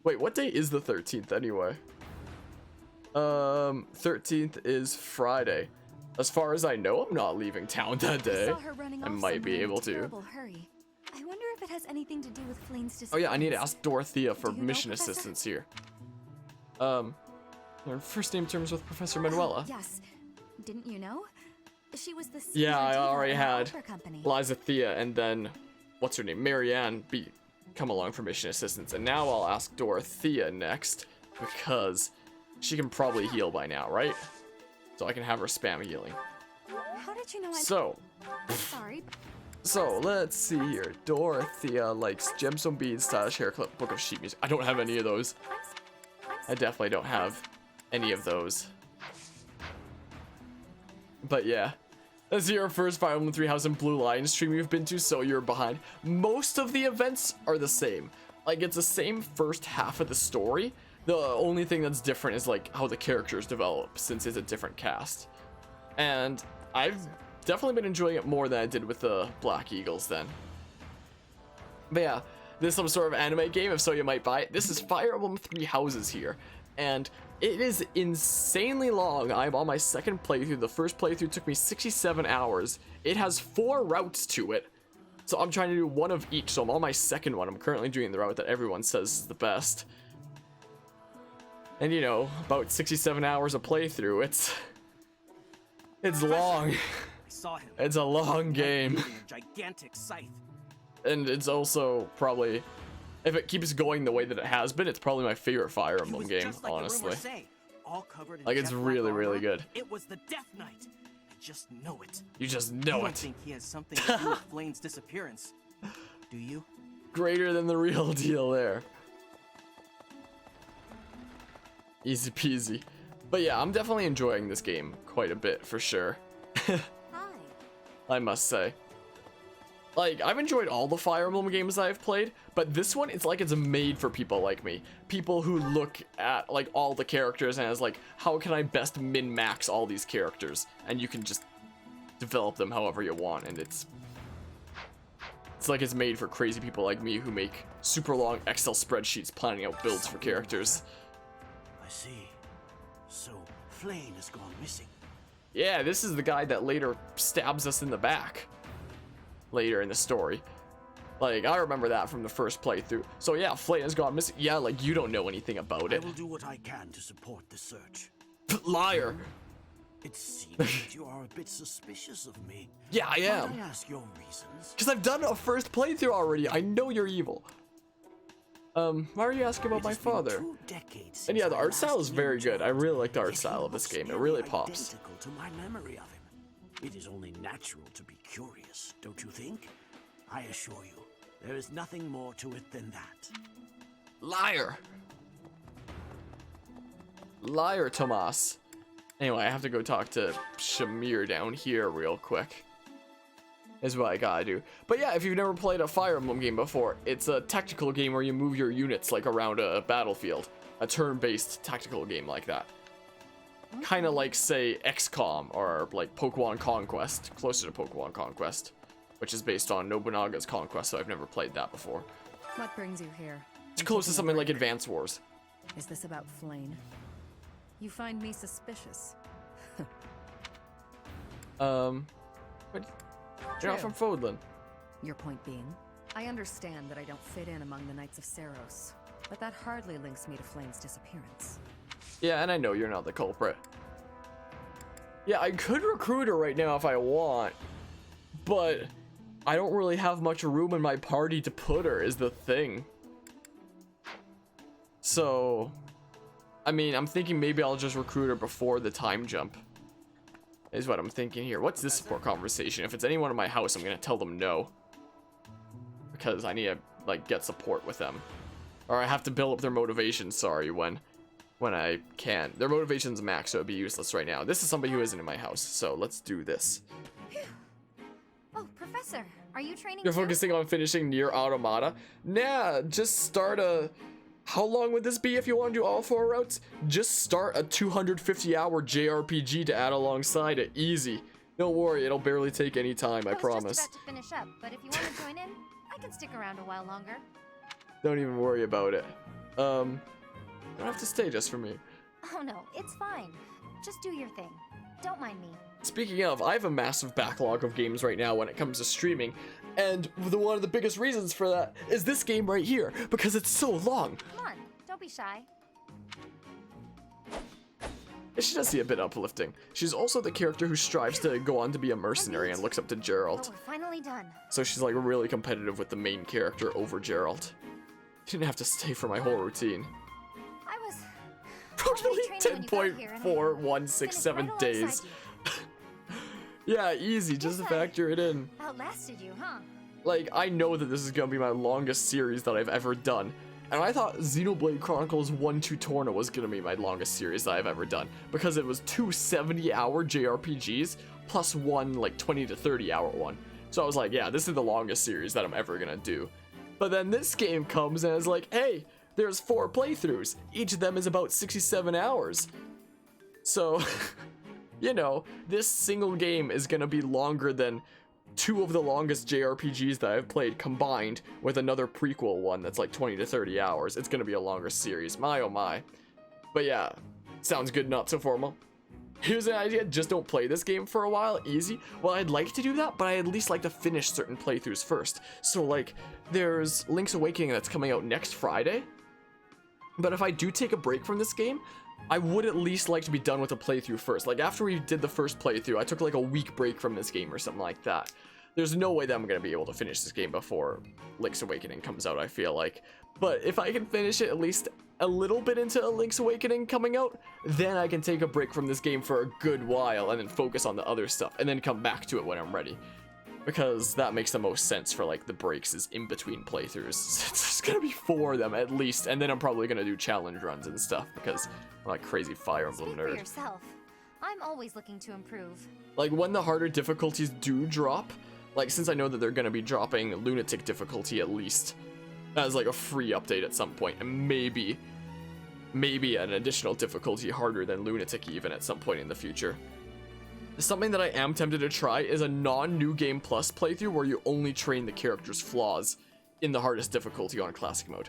Wait, what day is the 13th anyway? 13th is Friday. As far as I know, I'm not leaving town that day. I saw her running I off might be somewhere in a able to. terrible hurry. I wonder if it has anything to do with Flane's disappearance. Oh yeah, I need to ask Dorothea for Do you know, mission Professor? assistance here. Her first name terms with Professor Manuela. Yes. Didn't you know? She was the Yeah, I diva already in had opera company. Liza Thea and then, what's her name, Marianne come along for mission assistance. And now I'll ask Dorothea next, because she can probably heal by now, right? So I can have her spam healing. How did you know So, Sorry. So, let's see here. Dorothea likes gemstone beads, stylish hair clip, book of sheet music. I don't have any of those. I definitely don't have any of those. But yeah. This is your first Fire Emblem 3 House and Blue Lion stream you've been to, so you're behind. Most of the events are the same. Like, it's the same first half of the story. The only thing that's different is, like, how the characters develop, since it's a different cast. And I've definitely been enjoying it more than I did with the Black Eagles then. But yeah, this is some sort of anime game, if so you might buy it. This is Fire Emblem 3 Houses here, and it is insanely long. I'm on my second playthrough. The first playthrough took me 67 hours. It has 4 routes to it, so I'm trying to do one of each, so I'm on my second one. I'm currently doing the route that everyone says is the best. And you know, about 67 hours of playthrough, it's long. I saw him. It's a long game. A gigantic scythe. And it's also probably, if it keeps going the way that it has been, it's probably my favorite Fire Emblem game, Just like honestly. The rumors say, all covered in Like, it's jet black really, armor. really good. It was the Death Knight. I just know it. You just You know don't it. think he has something to do with Flane's disappearance, do you? Greater than the real deal there. Easy peasy. But yeah, I'm definitely enjoying this game quite a bit, for sure. I must say. Like, I've enjoyed all the Fire Emblem games I've played, but this one, it's like it's made for people like me. People who look at, like, all the characters and is like, how can I best min-max all these characters? And you can just develop them however you want, and it's like it's made for crazy people like me who make super long Excel spreadsheets planning out builds for characters. I see. So, Flane has gone missing. Yeah, this is the guy that later stabs us in the back. Later in the story. Like, I remember that from the first playthrough. So yeah, Flane has gone missing. Yeah, like, you don't know anything about it. I will do what I can to support the search. Liar. It seems that you are a bit suspicious of me. Yeah, I am. Might I ask your reasons? Because I've done a first playthrough already. I know you're evil. Why are you asking about my father? And yeah, the art style is very good. I really like the art style of this game. It really pops. Identical to my memory of him. It is only natural to be curious, don't you think? I assure you, there is nothing more to it than that. Liar. Liar, Tomas. Anyway, I have to go talk to Shamir down here real quick. Is what I gotta do. But yeah, if you've never played a Fire Emblem game before, it's a tactical game where you move your units like around a battlefield. A turn-based tactical game like that. Kind of like, say, XCOM or like Pokemon Conquest. Closer to Pokemon Conquest. Which is based on Nobunaga's Conquest, so I've never played that before. What brings you here? It's close to something like Advance Wars. Is this about Flane? You find me suspicious. But you're not from Fodlan. Your point being, I understand that I don't fit in among the Knights of Seros, but that hardly links me to Flane's disappearance. Yeah, and I know you're not the culprit. Yeah, I could recruit her right now if I want, but I don't really have much room in my party to put her, is the thing. So, I mean, I'm thinking maybe I'll just recruit her before the time jump. Is what I'm thinking here. What's this support conversation? If it's anyone in my house, I'm gonna tell them no. Because I need to, like, get support with them. Or I have to build up their motivation, sorry, when I can. Their motivation's max, so it'd be useless right now. This is somebody who isn't in my house, so let's do this. Oh, Professor, are you training You're too? focusing on finishing Nier Automata? Nah, just start a... How long would this be if you want to do all 4 routes? Just start a 250-hour JRPG to add alongside it. Easy. Don't worry, it'll barely take any time, I promise. I was just about to finish up, but if you want to join in, I can stick around a while longer. Don't even worry about it. You don't have to stay just for me. Oh no, it's fine. Just do your thing. Don't mind me. Speaking of, I have a massive backlog of games right now when it comes to streaming, and one of the biggest reasons for that is this game right here, because it's so long. Come on, don't be shy. She does see a bit uplifting. She's also the character who strives to go on to be a mercenary and looks up to Geralt. Oh, we're finally done. So she's like really competitive with the main character over Geralt. Didn't have to stay for my whole routine. I was Approximately 10.4167 days. Yeah, easy, just to factor it in. Outlasted you, huh? Like, I know that this is gonna be my longest series that I've ever done. And I thought Xenoblade Chronicles 1-2 Torna was gonna be my longest series that I've ever done. Because it was two 70-hour JRPGs, plus one like 20 to 30-hour one. So I was like, yeah, this is the longest series that I'm ever gonna do. But then this game comes and it's like, hey, there's 4 playthroughs. Each of them is about 67 hours. So, you know, this single game is gonna be longer than 2 of the longest JRPGs that I've played combined with another prequel one that's like 20 to 30 hours. It's gonna be a longer series, my oh my. But yeah, sounds good, not so formal. Here's an idea, just don't play this game for a while, easy. Well, I'd like to do that, but I at least like to finish certain playthroughs first. So like, there's Link's Awakening that's coming out next Friday. But if I do take a break from this game, I would at least like to be done with a playthrough first. Like after we did the first playthrough, I took like a week break from this game or something like that. There's no way that I'm going to be able to finish this game before Link's Awakening comes out, I feel like. But if I can finish it at least a little bit into Link's Awakening coming out, then I can take a break from this game for a good while and then focus on the other stuff and then come back to it when I'm ready. Because that makes the most sense for like the breaks is in between playthroughs. There's gonna be 4 of them at least, and then I'm probably gonna do challenge runs and stuff because I'm like crazy Fire Emblem Speak for nerd. yourself. I'm always looking to improve. Like when the harder difficulties do drop, like since I know that they're gonna be dropping Lunatic difficulty at least as like a free update at some point, and maybe an additional difficulty harder than Lunatic even at some point in the future. Something that I am tempted to try is a non-New Game Plus playthrough where you only train the character's flaws in the hardest difficulty on Classic Mode.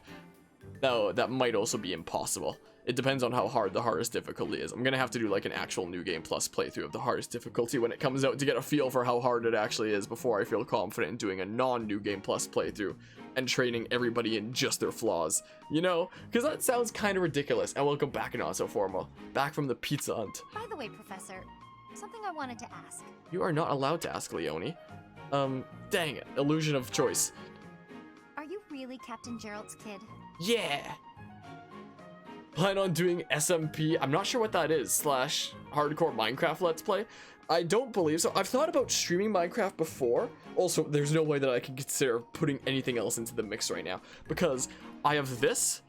Now, that might also be impossible. It depends on how hard the hardest difficulty is. I'm gonna have to do like an actual New Game Plus playthrough of the hardest difficulty when it comes out to get a feel for how hard it actually is before I feel confident in doing a non-New Game Plus playthrough and training everybody in just their flaws. You know? Because that sounds kind of ridiculous. And welcome back in Not So Formal. Back from the pizza hunt. By the way, Professor, something I wanted to ask. You are not allowed to ask, Leonie. Dang it. Illusion of choice. Are you really Captain Gerald's kid? Yeah! Plan on doing SMP, I'm not sure what that is, / hardcore Minecraft Let's Play. I don't believe so. I've thought about streaming Minecraft before. Also, there's no way that I can consider putting anything else into the mix right now. Because I have this,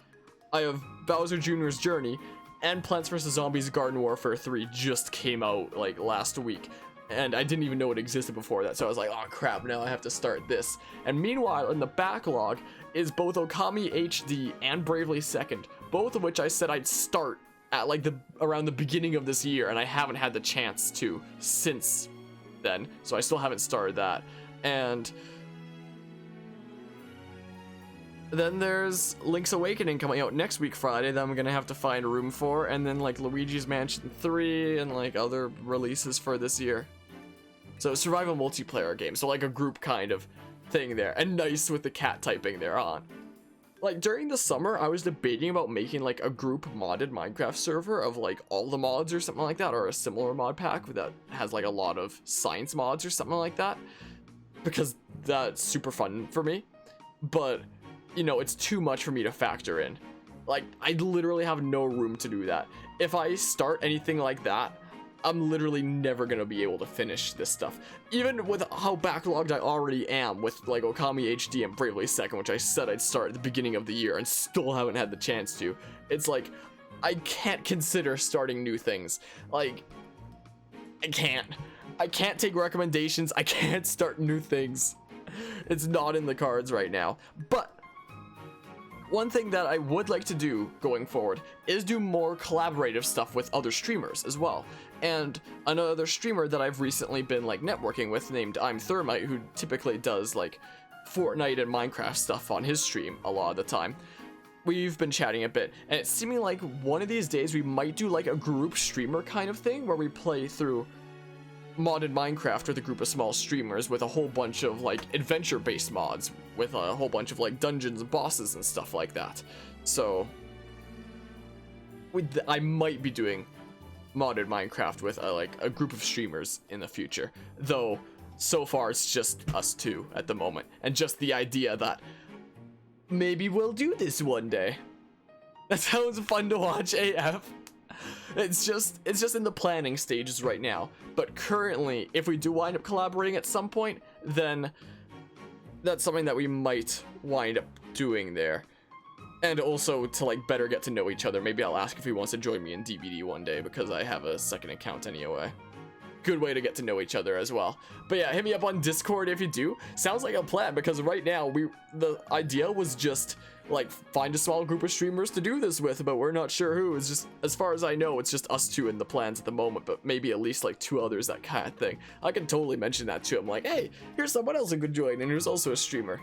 I have Bowser Jr.'s Journey, and Plants vs. Zombies Garden Warfare 3 just came out like last week. And I didn't even know it existed before that, so I was like, oh crap, now I have to start this. And meanwhile, in the backlog is both Okami HD and Bravely Second, both of which I said I'd start at like around the beginning of this year, and I haven't had the chance to since then, so I still haven't started that. And then there's Link's Awakening coming out next week Friday that I'm gonna have to find room for, and then like Luigi's Mansion 3 and like other releases for this year. So survival multiplayer game, so like a group kind of thing there, and nice with the cat typing there on. Like during the summer, I was debating about making like a group modded Minecraft server of like all the mods or something like that, or a similar mod pack that has like a lot of science mods or something like that, because that's super fun for me. But you know, it's too much for me to factor in. Like, I literally have no room to do that. If I start anything like that, I'm literally never gonna be able to finish this stuff. Even with how backlogged I already am with like Okami HD and Bravely Second, which I said I'd start at the beginning of the year and still haven't had the chance to. It's like, I can't consider starting new things. Like, I can't take recommendations. I can't start new things. It's not in the cards right now. But one thing that I would like to do going forward is do more collaborative stuff with other streamers as well. And another streamer that I've recently been like networking with named I'm Thermite, who typically does like Fortnite and Minecraft stuff on his stream a lot of the time. We've been chatting a bit, and it's seeming like one of these days we might do like a group streamer kind of thing where we play through modded Minecraft with a group of small streamers with a whole bunch of like adventure-based mods with a whole bunch of like dungeons and bosses and stuff like that. So I might be doing modded Minecraft with like a group of streamers in the future, though so far it's just us two at the moment, and just the idea that maybe we'll do this one day. That sounds fun to watch AF. It's just in the planning stages right now, but currently if we do wind up collaborating at some point, then that's something that we might wind up doing there. And also to like better get to know each other. Maybe I'll ask if he wants to join me in DBD one day, because I have a second account anyway. Good way to get to know each other as well. But yeah, hit me up on Discord if you do. Sounds like a plan, because right now the idea was just like find a small group of streamers to do this with, but we're not sure who. It's just, as far as I know, it's just us two in the plans at the moment, but maybe at least like 2 others, that kind of thing. I can totally mention that to him, like, hey, here's someone else who could join, and here's also a streamer.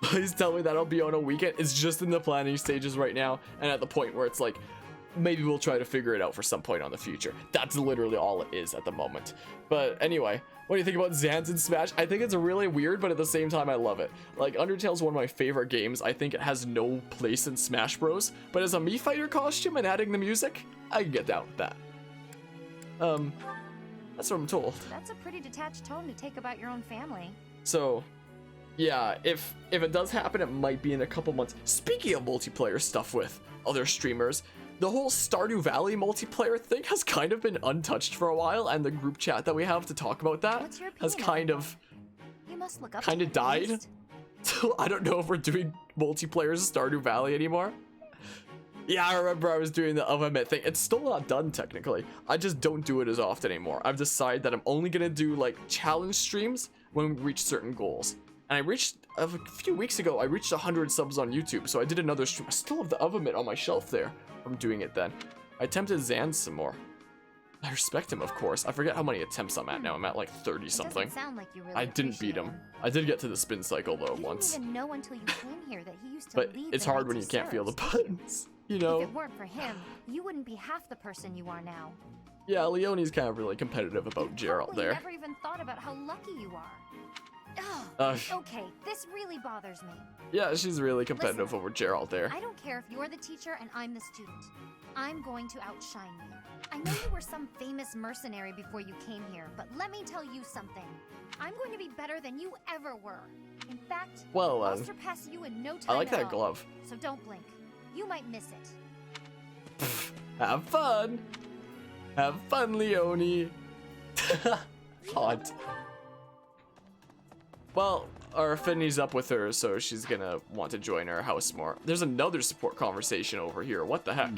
Please tell me that'll be on a weekend. It's just in the planning stages right now, and at the point where it's like, maybe we'll try to figure it out for some point on the future. That's literally all it is at the moment. But anyway, what do you think about Zans in Smash? I think it's really weird, but at the same time, I love it. Like, Undertale's one of my favorite games. I think it has no place in Smash Bros. But as a Mii Fighter costume and adding the music, I can get down with that. That's what I'm told. That's a pretty detached tone to take about your own family. So, yeah, if it does happen, it might be in a couple months. Speaking of multiplayer stuff with other streamers, the whole Stardew Valley multiplayer thing has kind of been untouched for a while, and the group chat that we have to talk about that has kind of died. So I don't know if we're doing multiplayer Stardew Valley anymore. Yeah, I remember I was doing the Oven thing. It's still not done technically. I just don't do it as often anymore. I've decided that I'm only gonna do like challenge streams when we reach certain goals. And I reached, a few weeks ago, I reached 100 subs on YouTube, so I did another stream. I still have the Oven Mitt on my shelf there from doing it then. I attempted Zan some more. I respect him, of course. I forget how many attempts I'm at now. I'm at like 30 something. Like you really I didn't beat him. I did get to the spin cycle though once. Didn't even know until you came here that he used to but lead it's the hard when you Knights can't of feel the Ceros. buttons, you know? If it weren't for him, you wouldn't be half the person you are now. Yeah, Leonie's kind of really competitive about Geralt Probably there. never even thought about how lucky you are. Okay, this really bothers me. Yeah, she's really competitive over Geralt there. I don't care if you're the teacher and I'm the student. I'm going to outshine you. I know you were some famous mercenary before you came here, but let me tell you something. I'm going to be better than you ever were. In fact, Well, I'll surpass you in no time I like at that all. glove. So don't blink. You might miss it. Have fun! Have fun, Leonie! Hot. Well, our affinity's up with her, so she's gonna want to join our house more. There's another support conversation over here. What the heck?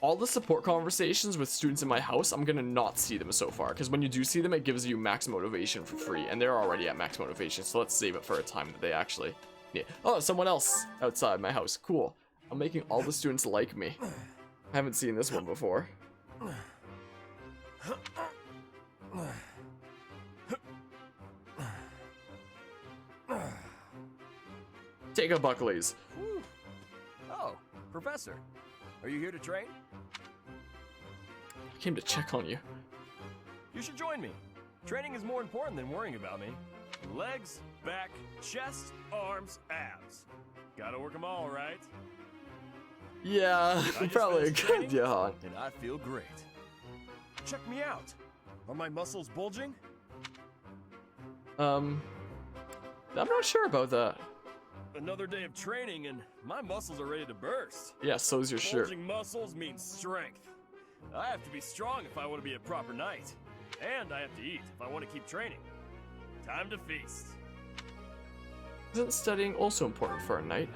All the support conversations with students in my house, I'm gonna not see them so far, because when you do see them, it gives you max motivation for free, and they're already at max motivation, so let's save it for a time that they actually need. Oh, someone else outside my house. Cool. I'm making all the students like me. I haven't seen this one before. Take a Buckley's. Whew. Oh, Professor. Are you here to train? I came to check on you. You should join me. Training is more important than worrying about me. Legs, back, chest, arms, abs. Gotta work them all, right? Yeah, probably a good idea, huh? And I feel great. Check me out. Are my muscles bulging? I'm not sure about that. Another day of training and my muscles are ready to burst. Yeah, so's your shirt. Bulging muscles means strength. I have to be strong if I want to be a proper knight. And I have to eat if I want to keep training. Time to feast. Isn't studying also important for a knight?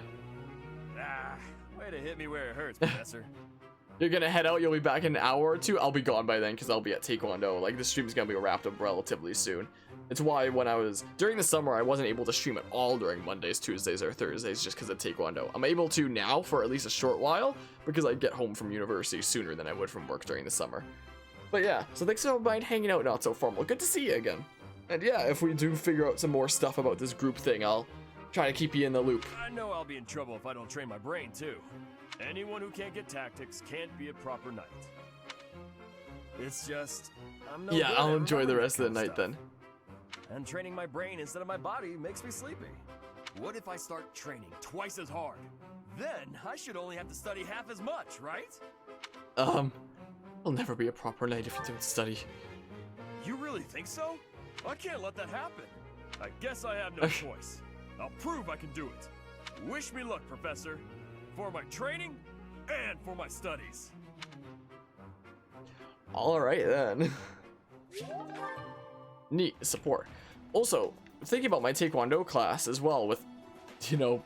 Ah, way to hit me where it hurts, Professor. You're gonna head out, you'll be back in an hour or two. I'll be gone by then because I'll be at Taekwondo. Like, the stream's gonna be wrapped up relatively soon. It's why when I was, during the summer, I wasn't able to stream at all during Mondays, Tuesdays, or Thursdays just because of Taekwondo. I'm able to now for at least a short while because I get home from university sooner than I would from work during the summer. But yeah, so thanks for mind hanging out, Not So Formal. Good to see you again. And yeah, if we do figure out some more stuff about this group thing, I'll try to keep you in the loop. I know I'll be in trouble if I don't train my brain, too. Anyone who can't get tactics can't be a proper knight. It's just, I'm no Yeah, good I'll at enjoy the remembering rest that of the kind night then. stuff. And training my brain instead of my body makes me sleepy. What if I start training twice as hard? Then I should only have to study half as much, right? It'll never be a proper night if you don't study. You really think so? I can't let that happen. I guess I have no choice. I'll prove I can do it. Wish me luck, Professor. For my training and for my studies. Alright then. Neat support. Also, thinking about my Taekwondo class as well with, you know,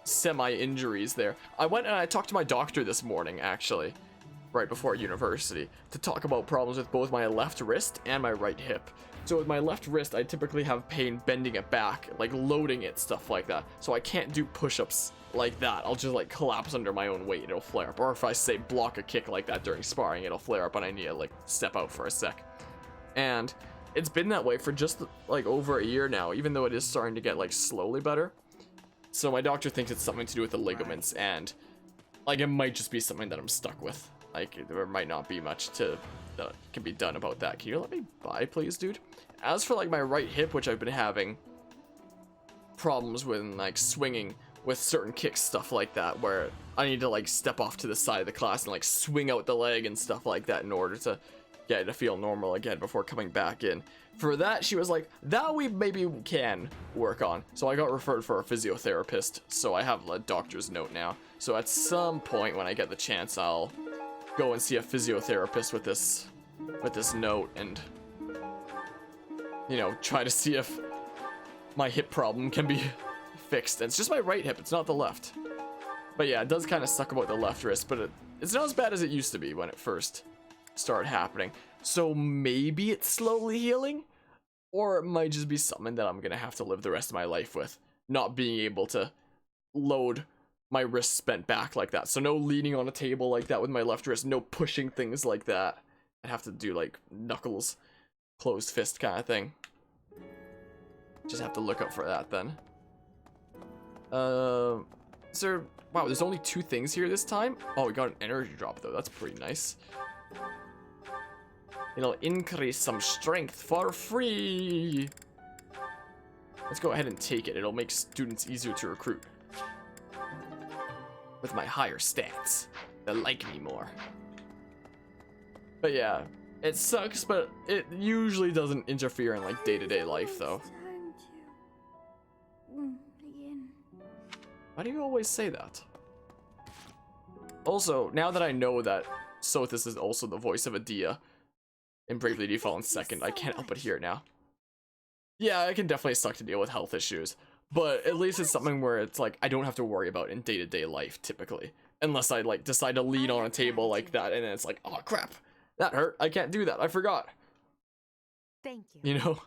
semi-injuries there. I went and I talked to my doctor this morning, actually, right before university, to talk about problems with both my left wrist and my right hip. So with my left wrist, I typically have pain bending it back, like loading it, stuff like that. So I can't do push-ups like that. I'll just like collapse under my own weight and it'll flare up. Or if I say block a kick like that during sparring, it'll flare up and I need to like step out for a sec. And it's been that way for just like over a year now, even though it is starting to get like slowly better. So my doctor thinks it's something to do with the ligaments, and like it might just be something that I'm stuck with. Like there might not be much that can be done about that. Can you let me by, please, dude? As for like my right hip, which I've been having problems with, like swinging with certain kicks, stuff like that, where I need to like step off to the side of the class and like swing out the leg and stuff like that in order to get it to feel normal again before coming back in. For that, she was like, that we maybe can work on. So I got referred for a physiotherapist, so I have a doctor's note now. So at some point when I get the chance, I'll go and see a physiotherapist with this note and, you know, try to see if my hip problem can be fixed. And it's just my right hip, it's not the left. But yeah, it does kind of suck about the left wrist, but it's not as bad as it used to be when it first started happening. So maybe it's slowly healing, or it might just be something that I'm gonna have to live the rest of my life with, not being able to load my wrists bent back like that. So no leaning on a table like that with my left wrist, no pushing things like that. I'd have to do like knuckles, closed fist kind of thing. Just have to look out for that then. Is there, wow, there's only 2 things here this time? Oh, we got an energy drop though, that's pretty nice. It'll increase some strength for free. Let's go ahead and take it. It'll make students easier to recruit. With my higher stats, they'll like me more. But yeah, it sucks, but it usually doesn't interfere in like day-to-day life though. Why do you always say that? Also, now that I know that Sothis is also the voice of Adia in Bravely Default in 2nd, I can't help but hear it now. Yeah, it can definitely suck to deal with health issues, but at least it's something where it's like I don't have to worry about in day-to-day life typically, unless I like decide to lean on a table like that and then it's like, oh crap, that hurt, I can't do that, I forgot. Thank you. You know?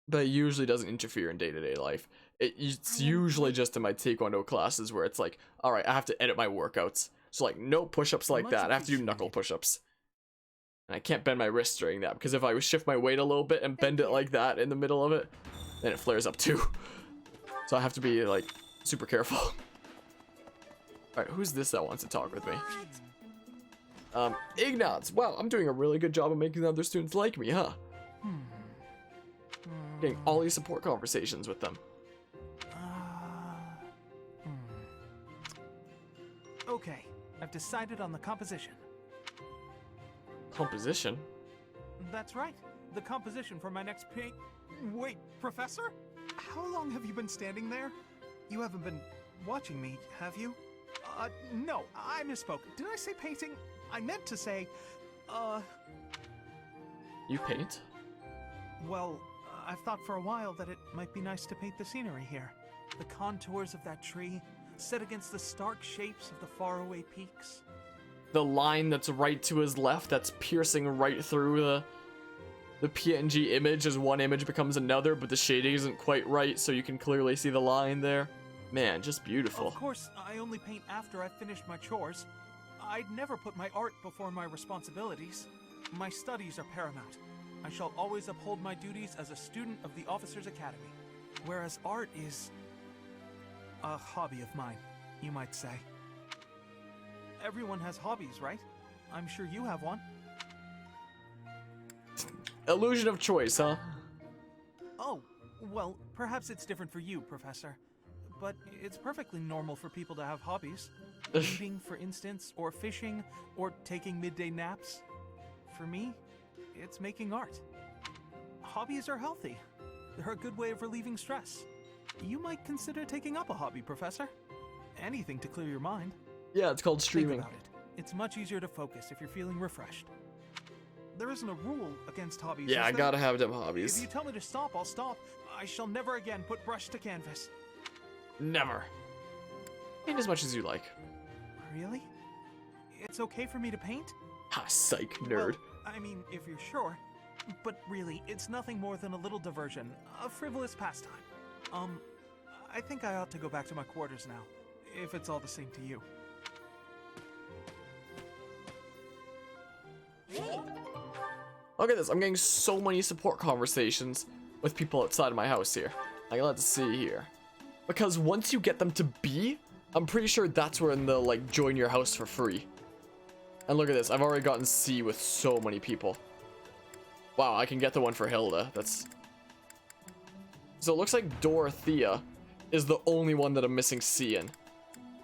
But it usually doesn't interfere in day-to-day life. It's usually just in my Taekwondo classes where it's like, alright, I have to edit my workouts. So like, no push-ups like that, I have to do knuckle push-ups. And I can't bend my wrist during that, because if I shift my weight a little bit and bend it like that in the middle of it, then it flares up too. So I have to be like, super careful. Alright, who's this that wants to talk with me? Ignatz! Wow, I'm doing a really good job of making the other students like me, huh? Getting all these support conversations with them. Okay, I've decided on the composition. Composition? That's right, the composition for my next paint. Wait, Professor? How long have you been standing there? You haven't been watching me, have you? No, I misspoke. Did I say painting? I meant to say, You paint? Well, I've thought for a while that it might be nice to paint the scenery here. The contours of that tree, set against the stark shapes of the faraway peaks. The line that's right to his left that's piercing right through the PNG image as one image becomes another, but the shading isn't quite right, so you can clearly see the line there. Man, just beautiful. Of course, I only paint after I've finished my chores. I'd never put my art before my responsibilities. My studies are paramount. I shall always uphold my duties as a student of the Officers' Academy, whereas art is a hobby of mine, you might say. Everyone has hobbies, right? I'm sure you have one. Illusion of choice, huh? Oh, well, perhaps it's different for you, Professor. But it's perfectly normal for people to have hobbies. Reading, for instance, or fishing, or taking midday naps. For me, it's making art. Hobbies are healthy. They're a good way of relieving stress. You might consider taking up a hobby, Professor. Anything to clear your mind. Yeah, it's called streaming. Think about it. It's much easier to focus if you're feeling refreshed. There isn't a rule against hobbies. Yeah, I there? gotta have them hobbies. If you tell me to stop, I'll stop. I shall never again put brush to canvas. Never. Paint as much as you like. Really? It's okay for me to paint? Ha, psych, nerd. Well, I mean, if you're sure. But really, it's nothing more than a little diversion, a frivolous pastime. I think I ought to go back to my quarters now, if it's all the same to you. Look at this, I'm getting so many support conversations with people outside of my house here. Like, let's see here. Because once you get them to B, I'm pretty sure that's when they'll, like, join your house for free. And look at this, I've already gotten C with so many people. Wow, I can get the one for Hilda. That's... So it looks like Dorothea is the only one that I'm missing C in.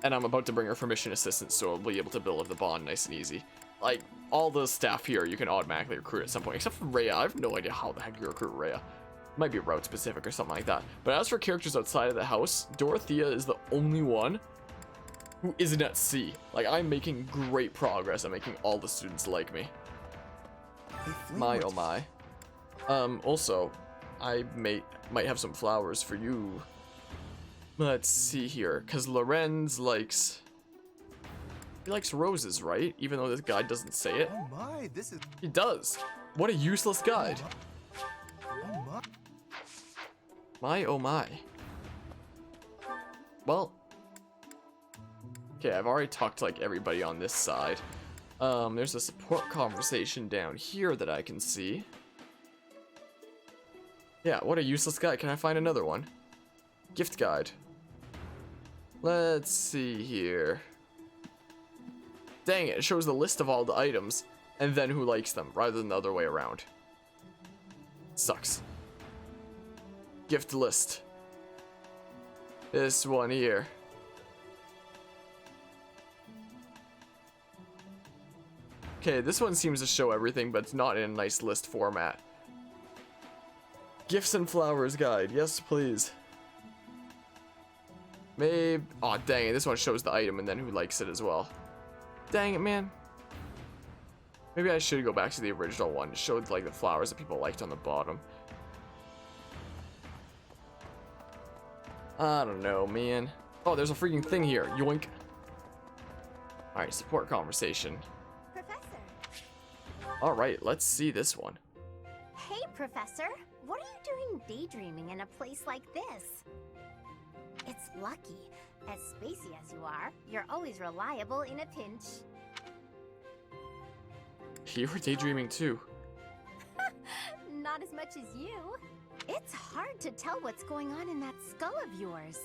And I'm about to bring her for mission assistance, so I'll be able to build up the bond nice and easy. Like, all the staff here you can automatically recruit at some point, except for Rhea. I have no idea how the heck you recruit Rhea. Might be route specific or something like that. But as for characters outside of the house, Dorothea is the only one who isn't at C. Like, I'm making great progress at making all the students like me. My oh my. Also, I might have some flowers for you. Let's see here, because Lorenz likes... He likes roses, right? Even though this guide doesn't say it. Oh my, this is... He does. What a useless guide. Oh my. My oh my. Well. Okay, I've already talked to like everybody on this side. There's a support conversation down here that I can see. Yeah, what a useless guide. Can I find another one? Gift guide. Let's see here. Dang it, it shows the list of all the items and then who likes them rather than the other way around. Sucks. Gift list. This one here. Okay, this one seems to show everything, but it's not in a nice list format. Gifts and flowers guide. Yes, please. Maybe... Aw, dang it. This one shows the item and then who likes it as well. Dang it, man. Maybe I should go back to the original one. It showed, like, the flowers that people liked on the bottom. I don't know, man. Oh, there's a freaking thing here. Yoink. Alright, support conversation. Professor. Alright, let's see this one. Hey, Professor. What are you doing daydreaming in a place like this? It's lucky. As spacey as you are, you're always reliable in a pinch. You were daydreaming too. Not as much as you. It's hard to tell what's going on in that skull of yours.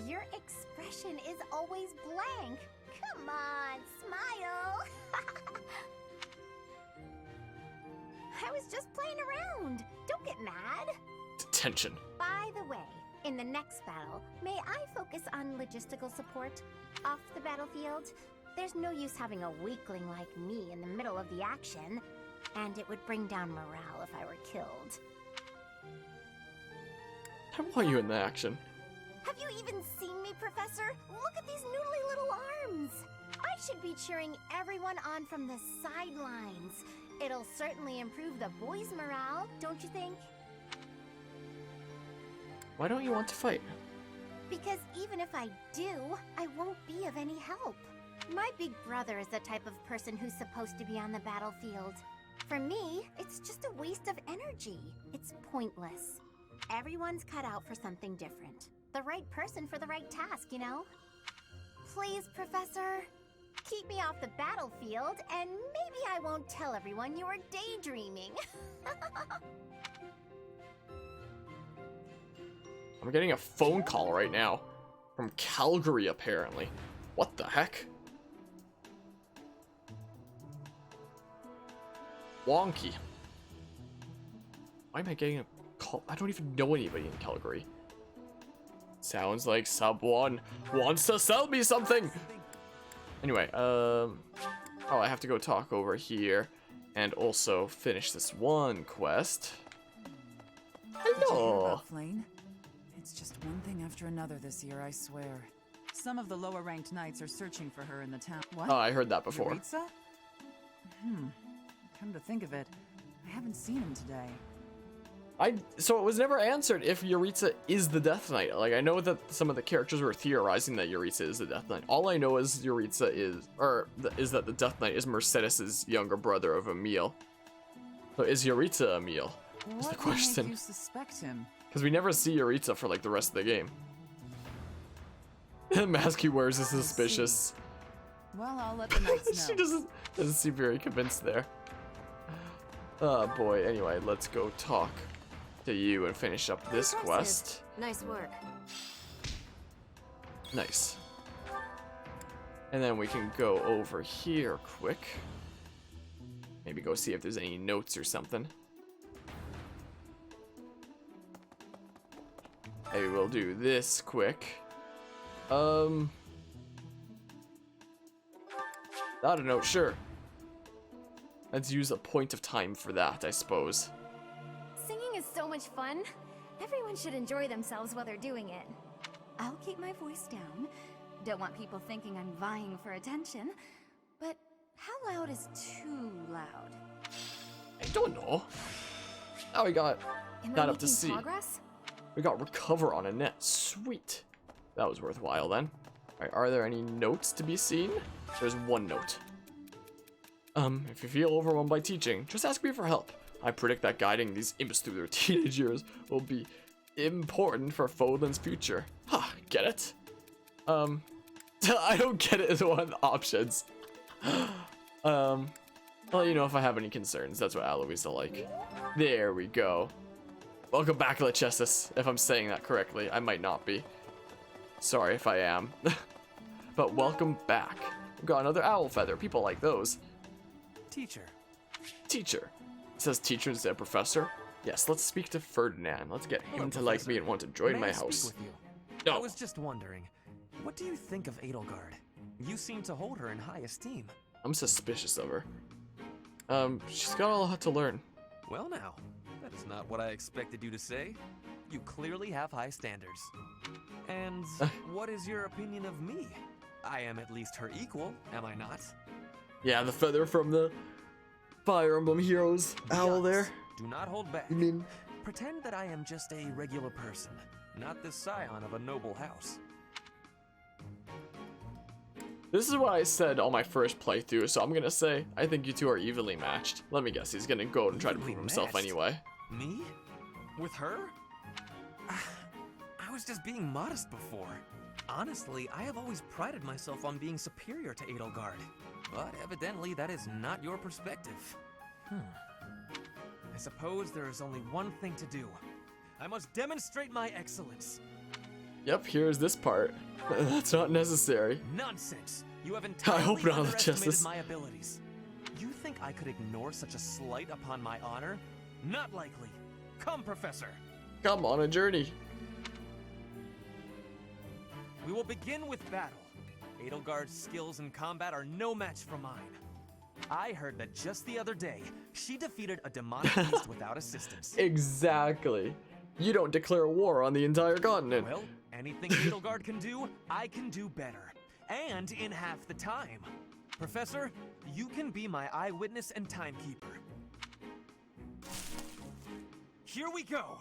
Your expression is always blank. Come on, smile. I was just playing around. Don't get mad. Detention. By the way, in the next battle, may I focus on logistical support? Off the battlefield, there's no use having a weakling like me in the middle of the action, and it would bring down morale if I were killed. I want you in the action. Have you even seen me, Professor? Look at these noodly little arms! I should be cheering everyone on from the sidelines. It'll certainly improve the boys' morale, don't you think? Why don't you want to fight? Because even if I do, I won't be of any help. My big brother is the type of person who's supposed to be on the battlefield. For me, it's just a waste of energy. It's pointless. Everyone's cut out for something different. The right person for the right task, you know? Please, Professor, keep me off the battlefield, and maybe I won't tell everyone you were daydreaming. I'm getting a phone call right now. From Calgary, apparently. What the heck? Wonky. Why am I getting a call? I don't even know anybody in Calgary. Sounds like someone wants to sell me something. Anyway, oh, I have to go talk over here and also finish this one quest. Did you hear Hello. about Flane? It's just one thing after another this year, I swear. Some of the lower ranked knights are searching for her in the town. What? Oh, I heard that before. Yuritsa? Come to think of it, I haven't seen him today. So it was never answered if Yuritsa is the Death Knight. Like, I know that some of the characters were theorizing that Yuritsa is the Death Knight. All I know is Yuritsa is that the Death Knight is Mercedes' younger brother of Emil. So is Yuritsa Emil? Is the What question. would make you suspect him? Because we never see Yuritsa for like the rest of the game. The mask he wears is suspicious. Well, I'll let the knights know. She doesn't seem very convinced there. Oh boy, anyway, let's go talk to you and finish up this quest. Nice work. Nice. And then we can go over here quick. Maybe go see if there's any notes or something. Maybe we'll do this quick. Not a note, sure. Let's use a point of time for that, I suppose. Singing is so much fun. Everyone should enjoy themselves while they're doing it. I'll keep my voice down. Don't want people thinking I'm vying for attention. But how loud is too loud? I don't know. Oh, we got Am I that up to making see. progress? We got recover on a net. Sweet. That was worthwhile then. Alright, are there any notes to be seen? There's one note. If you feel overwhelmed by teaching, just ask me for help. I predict that guiding these imps through their teenage years will be important for Fodlan's future. Ha, get it? I don't get it as one of the options. I'll let you know if I have any concerns. That's what Aloisa like. There we go. Welcome back, Lechestis. If I'm saying that correctly, I might not be. Sorry if I am. But welcome back. We've got another owl feather. People like those. Teacher. Teacher. It says teacher instead of professor. Yes, let's speak to Ferdinand. Let's get him to like me and want to join May my I speak house. with you? No. I was just wondering, what do you think of Edelgard? You seem to hold her in high esteem. I'm suspicious of her. She's got a lot to learn. Well now, that is not what I expected you to say. You clearly have high standards. And what is your opinion of me? I am at least her equal, am I not? Yeah, the feather from the Fire Emblem Heroes owl there. Do not hold back. You mean? Pretend that I am just a regular person, not the scion of a noble house. This is what I said on my first playthrough, so I'm gonna say, I think you two are evenly matched. Let me guess, he's gonna go and try to prove himself matched? anyway. Me? With her? I was just being modest before. Honestly, I have always prided myself on being superior to Edelgard. But evidently that is not your perspective. I suppose there is only one thing to do. I must demonstrate my excellence. Yep, here's this part. That's not necessary. Nonsense! You have entirely hope not, underestimated Justice. my abilities. You think I could ignore such a slight upon my honor? Not likely. Come, Professor. Come on a journey. We will begin with battle. Edelgard's skills in combat are no match for mine. I heard that just the other day, she defeated a demonic beast without assistance. Exactly. You don't declare war on the entire continent. Well, anything Edelgard can do, I can do better. And in half the time. Professor, you can be my eyewitness and timekeeper. Here we go!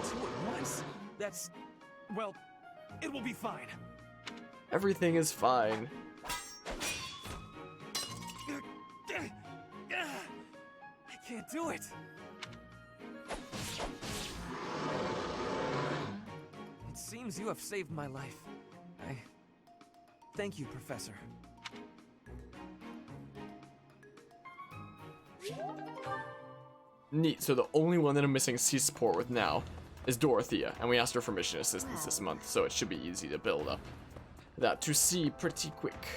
2 at once? That's... well, it will be fine. Everything is fine. I can't do it. It seems you have saved my life. Thank you, Professor. Neat, so the only one that I'm missing C support with now is Dorothea, and we asked her for mission assistance this month, so it should be easy to build up that to see pretty quick.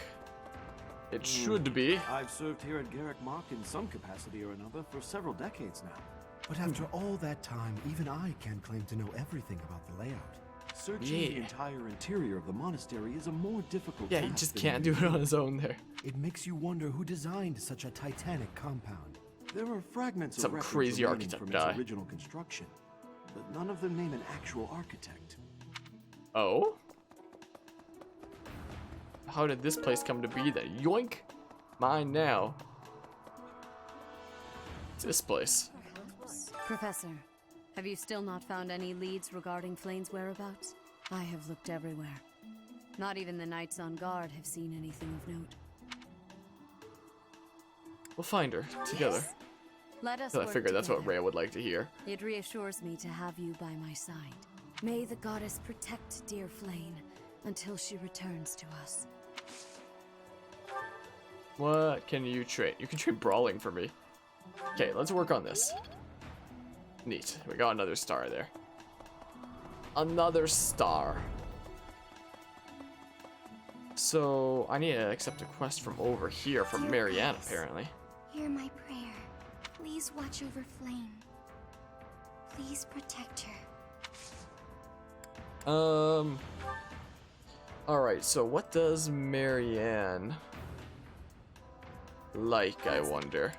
It should be. I've served here at Garrick Mach in some capacity or another for several decades now. But after all that time, even I can't claim to know everything about the layout. Searching the entire interior of the monastery is a more difficult Yeah, task he just than can't do it on his own there. It makes you wonder who designed such a titanic compound. There are fragments Some of records crazy remaining architect from guy. its original construction, but none of them name an actual architect. Oh? How did this place come to be then? Yoink! Mine now. It's this place. Professor, have you still not found any leads regarding Flane's whereabouts? I have looked everywhere. Not even the knights on guard have seen anything of note. We'll find her together. Yes. Let us I work figured that's what together. Rhea would like to hear. It reassures me to have you by my side. May the goddess protect dear Flane until she returns to us. What can you trade? You can trade brawling for me. Okay, let's work on this. Neat. We got another star there. Another star. So, I need to accept a quest from over here from Dear Marianne, goddess, apparently. Hear my prayer. Please watch over Flame. Please protect her. Alright, so what does Marianne like, I wonder?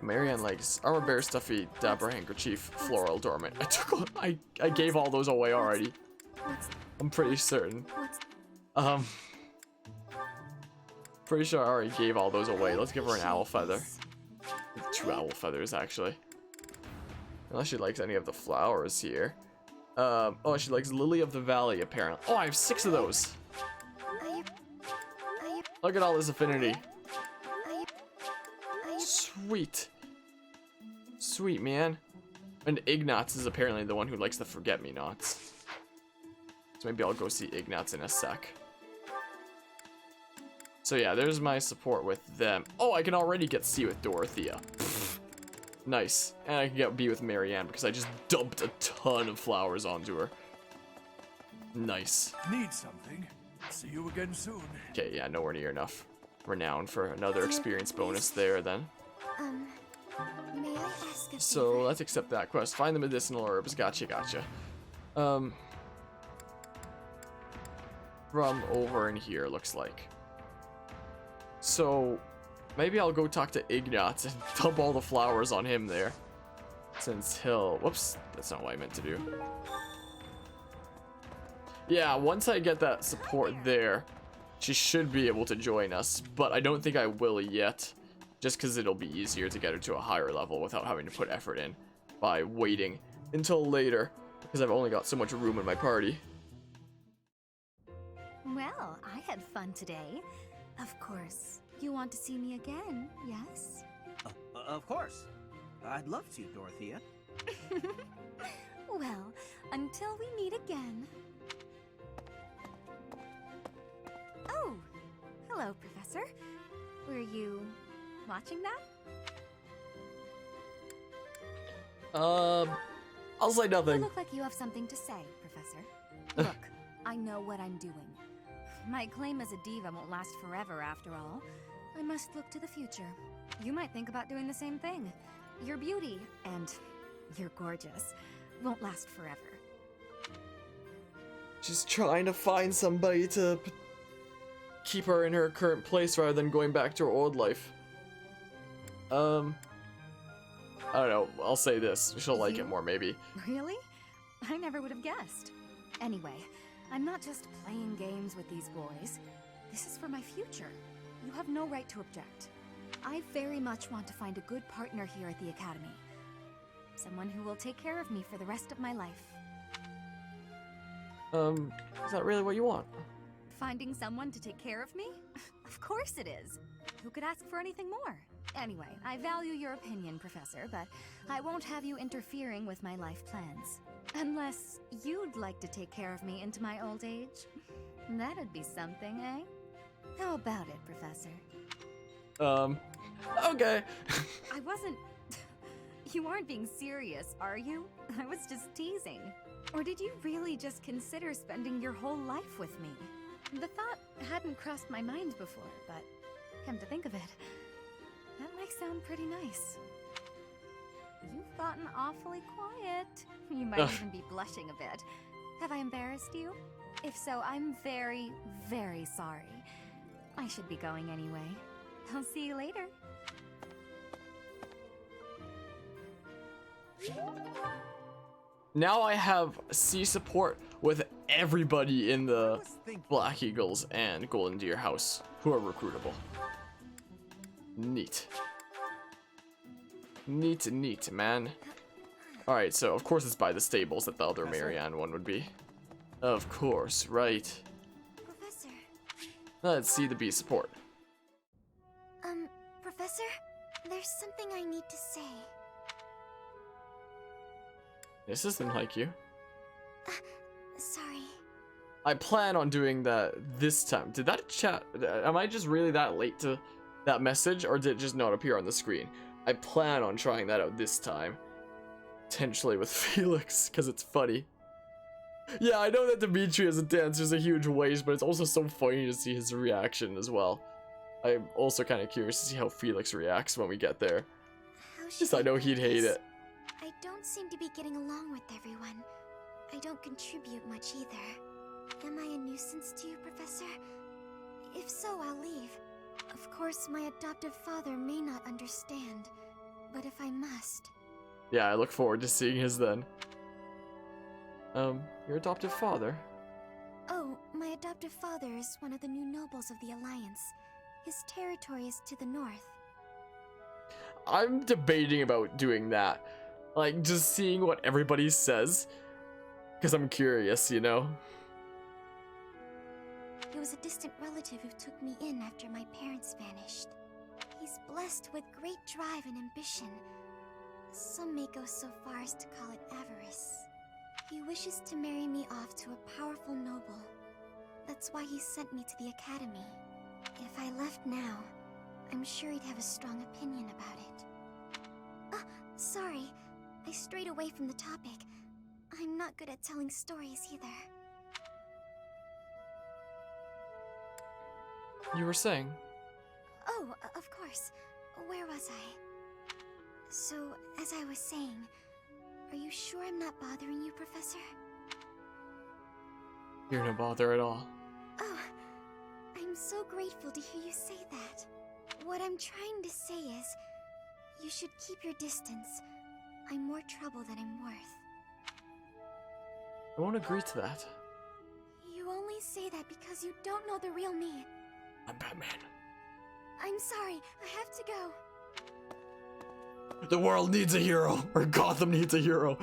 Marianne likes armor bear, stuffy, dapper handkerchief, floral dormant. I gave all those away already. I'm pretty certain. Pretty sure I already gave all those away. Let's give her an owl feather. 2 owl feathers, actually. Unless she likes any of the flowers here. Oh, she likes Lily of the Valley, apparently. Oh, I have 6 of those. Look at all this affinity. Sweet. Sweet, man. And Ignatz is apparently the one who likes the forget-me-nots. So maybe I'll go see Ignatz in a sec. So yeah, there's my support with them. Oh, I can already get C with Dorothea. Pfft. Nice. And I can get B with Marianne because I just dumped a ton of flowers onto her. Nice. Need something. See you again soon. Okay, yeah, nowhere near enough renown for another experience bonus there then. May I ask a So let's accept that quest. Find the medicinal herbs. Gotcha, gotcha. From over in here, looks like. So maybe I'll go talk to Ignatz and dump all the flowers on him there. Since he'll... Whoops, that's not what I meant to do. Yeah, once I get that support there, she should be able to join us. But I don't think I will yet. Just because it'll be easier to get her to a higher level without having to put effort in by waiting until later, because I've only got so much room in my party. Well, I had fun today. Of course. You want to see me again, yes? Of course. I'd love to, Dorothea. Well, until we meet again. Oh, hello, Professor. Were you watching that? I'll say You nothing. look like you have something to say, Professor. Look, I know what I'm doing. My claim as a diva won't last forever, after all. I must look to the future. You might think about doing the same thing. Your beauty, and you're gorgeous, won't last forever. She's trying to find somebody to keep her in her current place rather than going back to her old life. I don't know. I'll say this. She'll like it more, maybe. Really? I never would have guessed. Anyway, I'm not just playing games with these boys. This is for my future. You have no right to object. I very much want to find a good partner here at the Academy. Someone who will take care of me for the rest of my life. Is that really what you want? Finding someone to take care of me? Of course it is. Who could ask for anything more? Anyway, I value your opinion, Professor, but I won't have you interfering with my life plans. Unless you'd like to take care of me into my old age. That'd be something, eh? How about it, Professor? Okay. I wasn't... You aren't being serious, are you? I was just teasing. Or did you really just consider spending your whole life with me? The thought hadn't crossed my mind before, but come to think of it, that might sound pretty nice. You've gotten awfully quiet. You might even be blushing a bit. Have I embarrassed you? If so, I'm very, very sorry. I should be going anyway. I'll see you later. Now I have C support with everybody in the Black Eagles and Golden Deer house who are recruitable. Neat. Neat, man. Alright, so of course it's by the stables that the other Marianne one would be. Of course, right. Professor. Let's see the B support. Professor? There's something I need to say. This isn't like you. Sorry. I plan on doing that this time. Did that chat... Am I just really that late to that message, or did it just not appear on the screen? I plan on trying that out this time. Potentially with Felix, because it's funny. Yeah, I know that Dimitri as a dancer is a huge waste, but it's also so funny to see his reaction as well. I'm also kind of curious to see how Felix reacts when we get there. Just I know he'd hate it. I don't seem to be getting along with everyone. I don't contribute much either. Am I a nuisance to you, Professor? If so, I'll leave. Of course, my adoptive father may not understand, but if I must... Yeah, I look forward to seeing his then. Your adoptive father? Oh, my adoptive father is one of the new nobles of the Alliance. His territory is to the north. I'm debating about doing that. Like, just seeing what everybody says. Because I'm curious, you know? He was a distant relative who took me in after my parents vanished. He's blessed with great drive and ambition. Some may go so far as to call it avarice. He wishes to marry me off to a powerful noble. That's why he sent me to the academy. If I left now, I'm sure he'd have a strong opinion about it. Sorry. I strayed away from the topic. I'm not good at telling stories either. You were saying? Oh, of course. Where was I? So, as I was saying, are you sure I'm not bothering you, Professor? You're no bother at all. Oh, I'm so grateful to hear you say that. What I'm trying to say is, you should keep your distance. I'm more trouble than I'm worth. I won't agree to that. You only say that because you don't know the real me. I'm Batman. I'm sorry, I have to go. The world needs a hero, or Gotham needs a hero.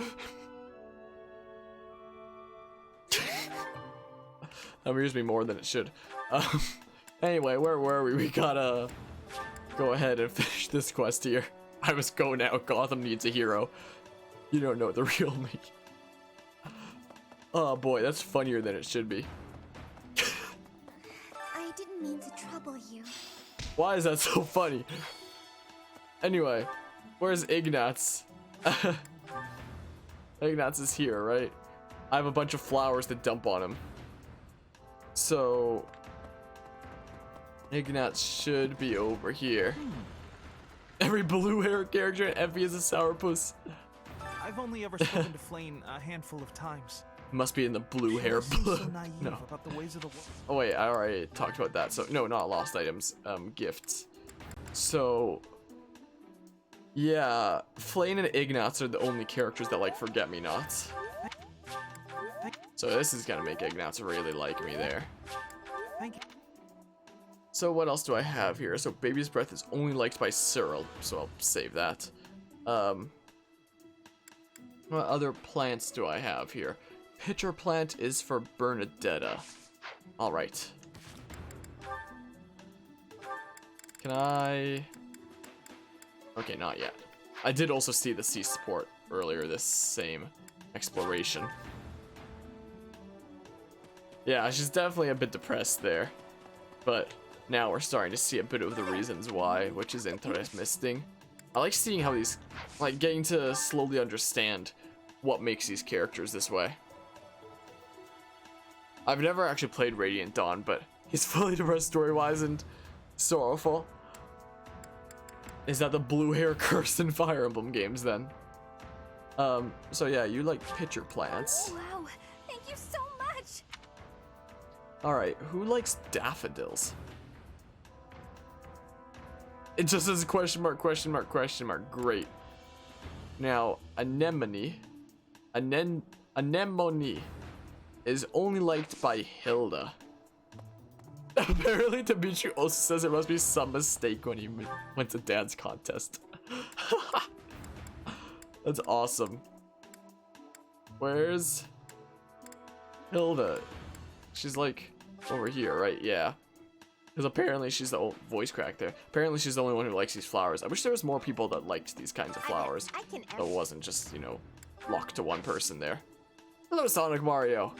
That amused me more than it should. Anyway, where were we? We gotta go ahead and finish this quest here. I must go now. Gotham needs a hero. You don't know the real me. Oh boy, that's funnier than it should be. I didn't mean to trouble you. Why is that so funny? Anyway, where's Ignatz? Ignatz is here, right? I have a bunch of flowers to dump on him. So Ignatz should be over here. Every blue hair character in Effie is a sourpuss. I've only ever spoken to Flane a handful of times. Must be in the blue hair. So naive No. about the ways of the world. Oh wait, I already talked about that. So no, not lost items, gifts. So yeah, Flane and Ignatz are the only characters that like forget-me-nots. So this is gonna make Ignatz really like me there. Thank you. So what else do I have here? So Baby's Breath is only liked by Cyril, so I'll save that. What other plants do I have here? Pitcher plant is for Bernadetta. Alright. Can I... Okay, not yet. I did also see the sea support earlier this same exploration. Yeah, she's definitely a bit depressed there. But now we're starting to see a bit of the reasons why, which is interesting. I like seeing how these, like, getting to slowly understand what makes these characters this way. I've never actually played Radiant Dawn, but he's fully depressed story-wise and sorrowful. Is that the blue hair curse in Fire Emblem games then? So yeah, you like pitcher plants. Wow, thank you so much. All right, who likes daffodils? It just says question mark, question mark, question mark. Great. Now, anemone is only liked by Hilda. Apparently, Dimitri also says there must be some mistake when he went to dance contest. That's awesome. Where's Hilda? She's like over here, right? Yeah. Because apparently she's the old voice crack there. Apparently she's the only one who likes these flowers. I wish there was more people that liked these kinds of flowers. So it wasn't just, you know, locked to one person there. Hello, Sonic Mario.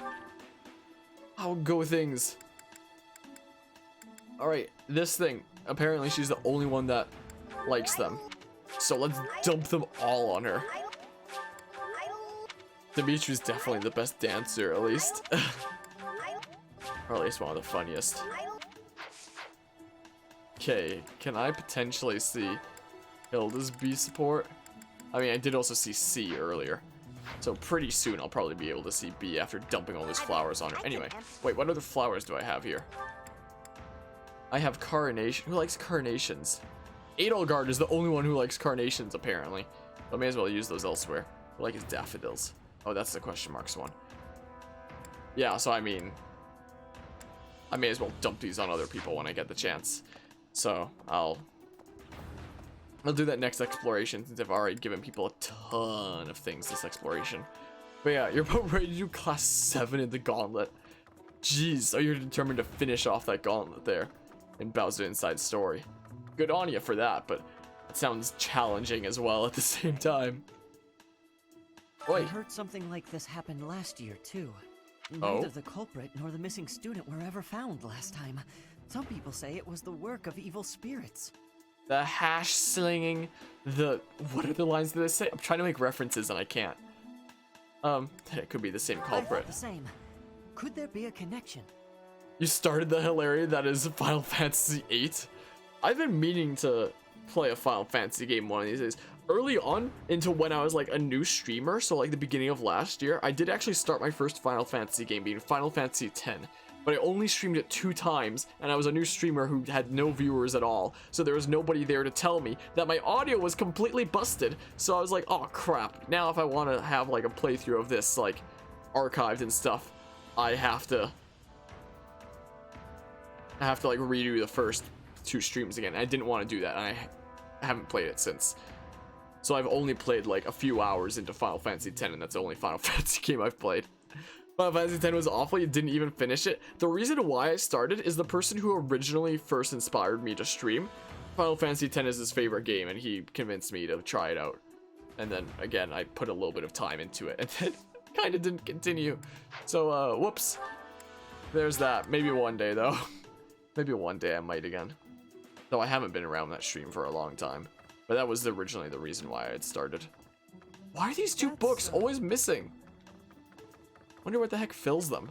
How go things? Alright, this thing. Apparently she's the only one that likes them. So let's dump them all on her. Dimitri's definitely the best dancer, at least. Or at least one of the funniest. Okay, can I potentially see Hilda's B support? I mean, I did also see C earlier. So pretty soon I'll probably be able to see B after dumping all these flowers on her. Anyway, wait, what other flowers do I have here? I have carnation. Who likes carnations? Edelgard is the only one who likes carnations, apparently. I may as well use those elsewhere. Who likes daffodils? Oh, that's the question marks one. Yeah, so I mean, I may as well dump these on other people when I get the chance. So I'll do that next exploration, since I've already given people a ton of things this exploration. But yeah, you're about ready to do class 7 in the gauntlet. Jeez, so you're determined to finish off that gauntlet there in Bowser Inside Story. Good on you for that, but it sounds challenging as well at the same time. I heard something like this happened last year too. Neither the culprit nor the missing student were ever found last time. Some people say it was the work of evil spirits. The hash slinging, what are the lines that they say? I'm trying to make references and I can't. It could be the same culprit. The same. Could there be a connection? You started the hilarity that is Final Fantasy VIII. I've been meaning to play a Final Fantasy game one of these days. Early on, into when I was like a new streamer, so like the beginning of last year, I did actually start my first Final Fantasy game being Final Fantasy X. But I only streamed it 2 times, and I was a new streamer who had no viewers at all. So there was nobody there to tell me that my audio was completely busted. So I was like, oh crap. Now if I want to have like a playthrough of this, like archived and stuff, I have to like redo the first 2 streams again. I didn't want to do that, and I haven't played it since. So I've only played like a few hours into Final Fantasy X, and that's the only Final Fantasy game I've played. Final Fantasy X was awful, you didn't even finish it. The reason why I started is the person who originally first inspired me to stream. Final Fantasy X is his favorite game, and he convinced me to try it out. And then, again, I put a little bit of time into it, and then kind of didn't continue. So, whoops. There's that. Maybe one day, though. Maybe one day I might again. Though I haven't been around that stream for a long time. But that was originally the reason why I had started. Why are these 2 books always missing? Wonder what the heck fills them.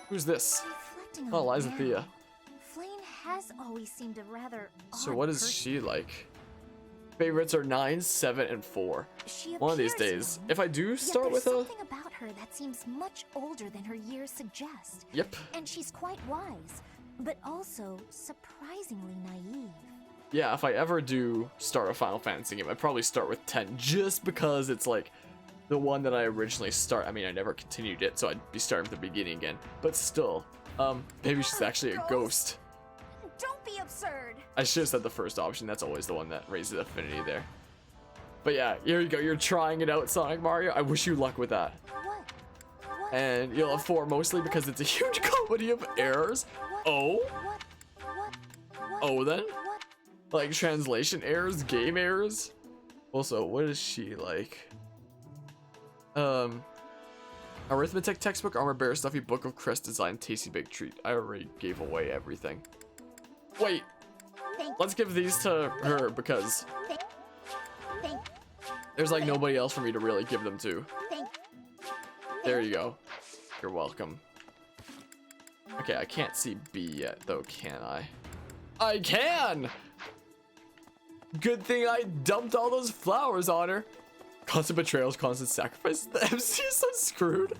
Who's this? Oh, Liza Thea. Flame has always seemed a rather So what is she like? Favorites are 9, 7, and 4. One of these days, if I do start with a... something about her that seems much older than her years suggest. Yep. And she's quite wise, but also surprisingly naive. Yeah, if I ever do start a Final Fantasy game, I'd probably start with 10, just because it's like the one that I originally start. I mean, I never continued it, so I'd be starting from the beginning again. But still, maybe she's actually a ghost. Don't be absurd. I should have said the first option. That's always the one that raises affinity there. But yeah, here you go. You're trying it out, Sonic Mario. I wish you luck with that. What? And you'll have 4 mostly because it's a huge comedy of errors. Oh? Oh then? Like translation errors, game errors. Also, what is she like? Arithmetic textbook, armor bearer, stuffy book of crest design, tasty big treat. I already gave away everything. Wait, let's give these to her because there's like nobody else for me to really give them to. There you go. You're welcome. Okay, I can't see B yet though, can I? I can! Good thing I dumped all those flowers on her. Constant betrayals, constant sacrifice. The MC is so screwed.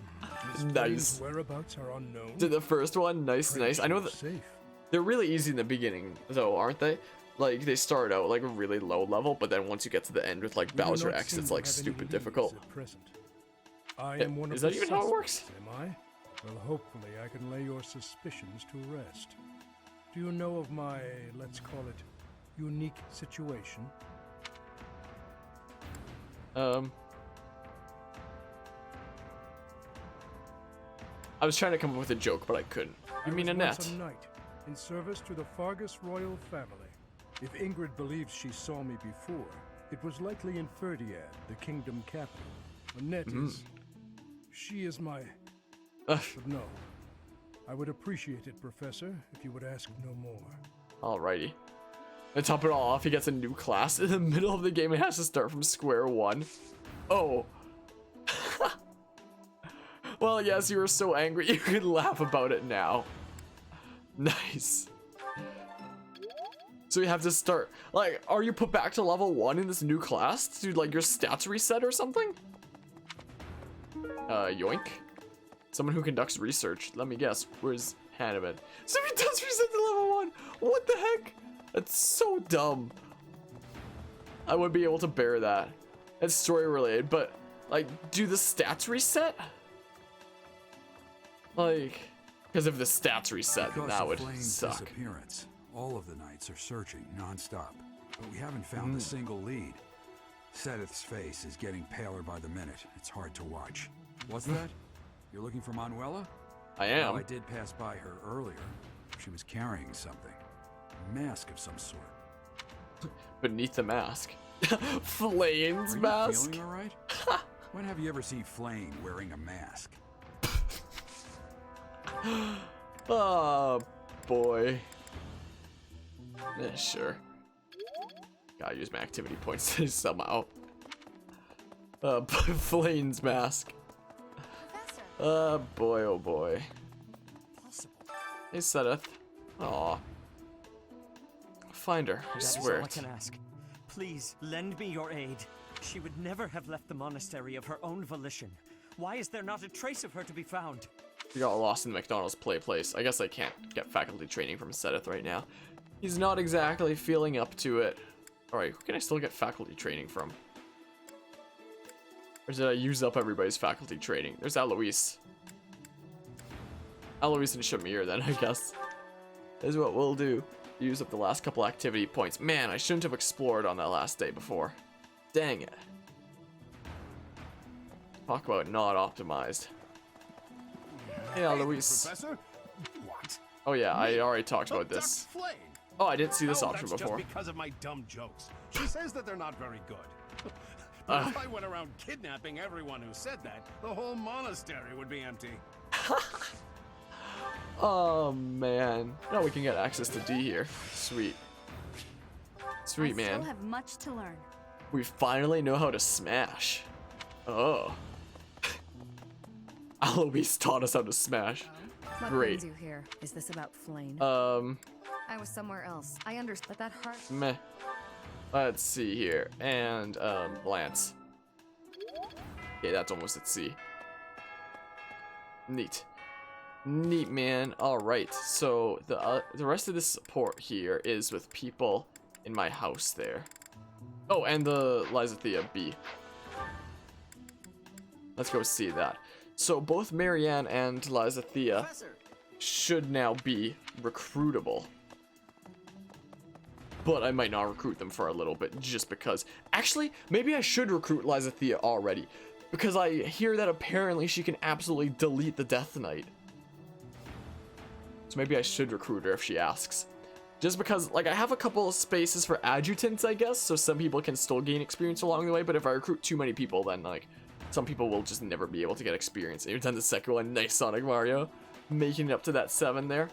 Nice. Whereabouts are unknown. Did the first one, nice. I know that they're really easy in the beginning, though, aren't they? Like they start out like really low level, but then once you get to the end with like Bowser X, it's like stupid difficult. I am one of Is that even how it works? Am I? Well, hopefully I can lay your suspicions to rest. Do you know of my, let's call it, unique situation? I was trying to come up with a joke, but I couldn't. You mean Annette? I was once a knight, in service to the Fargus royal family. If Ingrid believes she saw me before, it was likely in Ferdiad, the kingdom capital. Annette is... She is my... But no. I would appreciate it, Professor, if you would ask no more. Alrighty. To top it all off, he gets a new class in the middle of the game and has to start from square one. Oh. Well, yes, you were so angry you could laugh about it now. Nice. So you have to start, like, are you put back to level 1 in this new class? Dude, like your stats reset or something? Yoink. Someone who conducts research. Let me guess, where's Hannibal? So he does reset to level 1! What the heck? That's so dumb. I would be able to bear that. It's story related, but, like, do the stats reset? Like, because if the stats reset, then that would suck. Disappearance. All of the knights are searching non-stop, but we haven't found a single lead. Sedith's face is getting paler by the minute. It's hard to watch. What's that? You're looking for Manuela? I am. Well, I did pass by her earlier. She was carrying something. A mask of some sort. Beneath the mask. Flane's mask? Feeling all right? When have you ever seen Flane wearing a mask? Oh, boy. Sure. Gotta use my activity points somehow. Flane's mask. Boy, oh boy. Hey, Sedith. Aw. Find her, I swear. All I can ask. Please, lend me your aid. She would never have left the monastery of her own volition. Why is there not a trace of her to be found? We got lost in the McDonald's play place. I guess I can't get faculty training from Sedith right now. He's not exactly feeling up to it. Alright, who can I still get faculty training from? Or did I use up everybody's faculty training? There's Alois. Alois and Shamir then, I guess. Is what we'll do. Use up the last couple activity points. Man, I shouldn't have explored on that last day before. Dang it. Talk about not optimized. Hey, Alois. Professor? What? Oh yeah, I already talked about this. Flame. Oh, I didn't see this option that's before. Just because of my dumb jokes. She says that they're not very good. But if I went around kidnapping everyone who said that, the whole monastery would be empty. Oh man. Now we can get access to D here. Sweet. Sweet, man. I still have much to learn. We finally know how to smash. Oh. Alois taught us how to smash. What Great. brings you here? Is this about Flane? I was somewhere else. I understood that heart. Meh. Let's see here. And, Lance. Yeah, that's almost at C. Neat. Neat, man. Alright, so the rest of the support here is with people in my house there. Oh, and the Lysathea B. Let's go see that. So both Marianne and Lysathea should now be recruitable. But I might not recruit them for a little bit just because. Actually, maybe I should recruit Lysathea already. Because I hear that apparently she can absolutely delete the Death Knight. So maybe I should recruit her if she asks. Just because, like, I have a couple of spaces for adjutants, I guess, so some people can still gain experience along the way, but if I recruit too many people, then, like, some people will just never be able to get experience. And you've done the second one. Nice, Sonic Mario. Making it up to that 7 there.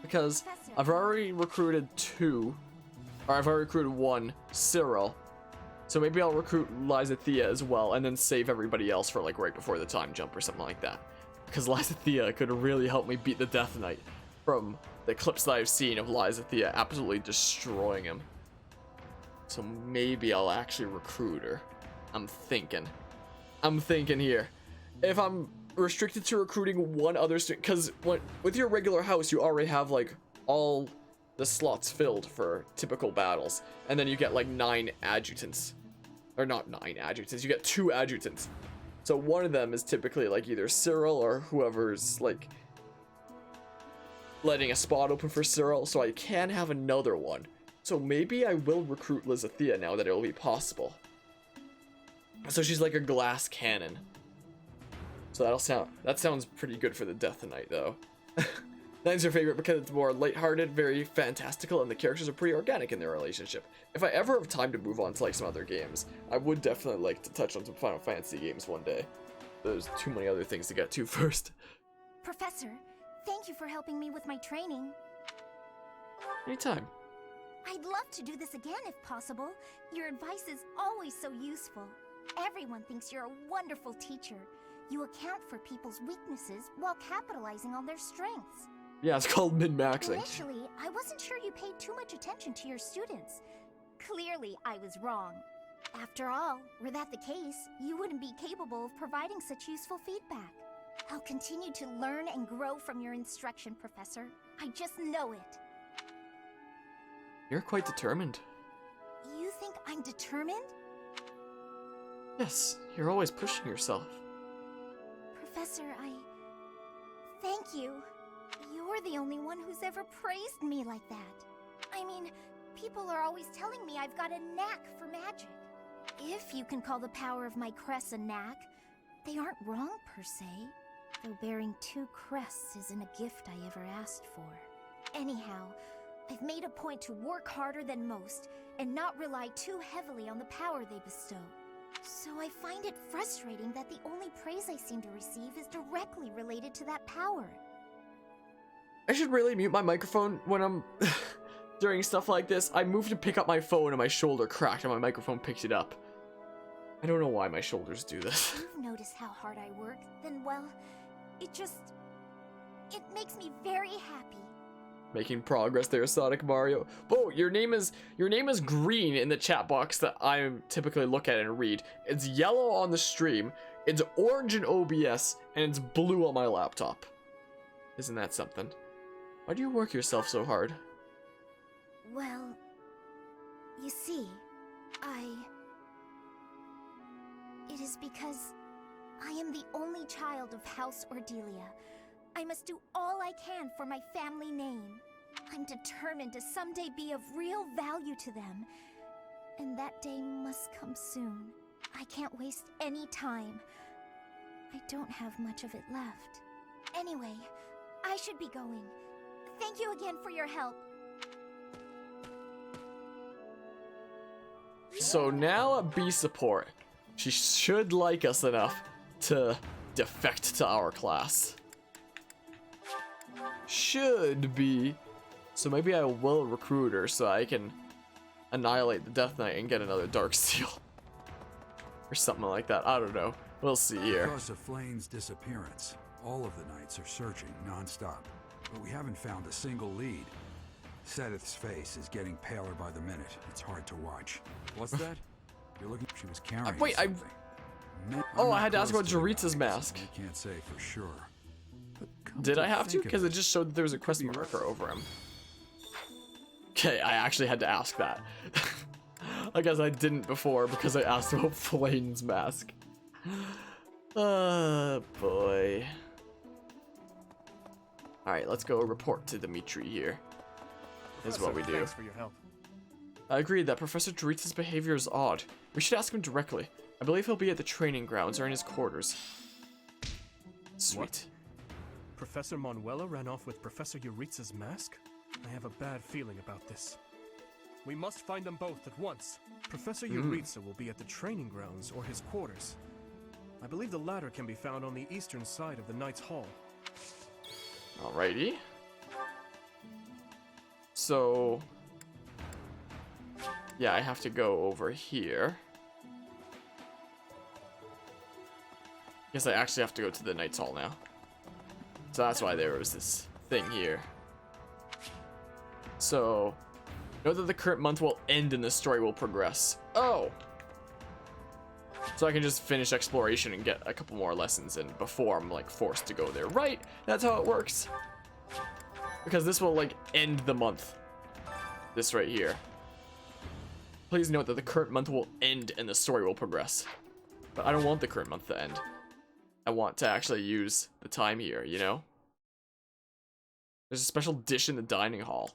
Because I've already recruited 2, or I've already recruited 1, Cyril. So maybe I'll recruit Lysathea as well, and then save everybody else for, like, right before the time jump or something like that. Because Lysathea could really help me beat the Death Knight from the clips that I've seen of Lysathea absolutely destroying him. So maybe I'll actually recruit her. I'm thinking here. If I'm restricted to recruiting one other student, because with your regular house, you already have like all the slots filled for typical battles, and then you get like 9 adjutants, or not 9 adjutants, you get 2 adjutants. So one of them is typically like either Cyril or whoever's like letting a spot open for Cyril, so I can have another one. So maybe I will recruit Lizethia now that it will be possible. So she's like a glass cannon. So that sounds pretty good for the Death Knight though. 9's your favorite because it's more lighthearted, very fantastical, and the characters are pretty organic in their relationship. If I ever have time to move on to like some other games, I would definitely like to touch on some Final Fantasy games one day. There's too many other things to get to first. Professor, thank you for helping me with my training. Anytime. I'd love to do this again if possible. Your advice is always so useful. Everyone thinks you're a wonderful teacher. You account for people's weaknesses while capitalizing on their strengths. Yeah, it's called min-maxing. Initially, I wasn't sure you paid too much attention to your students. Clearly, I was wrong. After all, were that the case, you wouldn't be capable of providing such useful feedback. I'll continue to learn and grow from your instruction, Professor. I just know it. You're quite determined. You think I'm determined? Yes, you're always pushing yourself. Professor, thank you. You're the only one who's ever praised me like that. I mean, people are always telling me I've got a knack for magic. If you can call the power of my crest a knack, they aren't wrong per se. Though bearing 2 crests isn't a gift I ever asked for. Anyhow, I've made a point to work harder than most and not rely too heavily on the power they bestow. So I find it frustrating that the only praise I seem to receive is directly related to that power. I should really mute my microphone when I'm doing stuff like this. I moved to pick up my phone and my shoulder cracked and my microphone picked it up. I don't know why my shoulders do this. If you've noticed how hard I work, then well, it makes me very happy. Making progress there, Sonic Mario. Oh, your name is green in the chat box that I typically look at and read. It's yellow on the stream, it's orange in OBS, and it's blue on my laptop. Isn't that something? Why do you work yourself so hard? Well, you see, it is because I am the only child of House Ordelia. I must do all I can for my family name. I'm determined to someday be of real value to them. And that day must come soon. I can't waste any time. I don't have much of it left. Anyway, I should be going. Thank you again for your help. So now at B support, she should like us enough to defect to our class. Should be. So maybe I will recruit her so I can annihilate the Death Knight and get another Dark Seal. Or something like that. I don't know. We'll see here. Because of Flane's disappearance, all of the knights are searching non-stop. But we haven't found a single lead. Sedith's face is getting paler by the minute. It's hard to watch. What's that? You're looking. She was carrying something. Oh, I had to ask about Jaritza's mask. I can't say for sure. Did I have to? Because it just showed that there was a question marker over him. Okay, I actually had to ask that. I guess I didn't before because I asked about Flane's mask. Boy. Alright, let's go report to Dimitri here. Is what we do. Thanks for your help. I agree that Professor Jaritza's behavior is odd. We should ask him directly. I believe he'll be at the training grounds or in his quarters. Sweet. What? Professor Manuela ran off with Professor Jaritza's mask? I have a bad feeling about this. We must find them both at once. Professor Jaritza will be at the training grounds or his quarters. I believe the latter can be found on the eastern side of the Knight's Hall. Alrighty. So... yeah, I have to go over here. Guess I actually have to go to the Knight's Hall now. So that's why there was this thing here. So, know that the current month will end and the story will progress. Oh! So I can just finish exploration and get a couple more lessons in before I'm like forced to go there, right? That's how it works. Because this will like end the month. This right here. Please note that the current month will end and the story will progress. But I don't want the current month to end. I want to actually use the time here, you know? There's a special dish in the dining hall.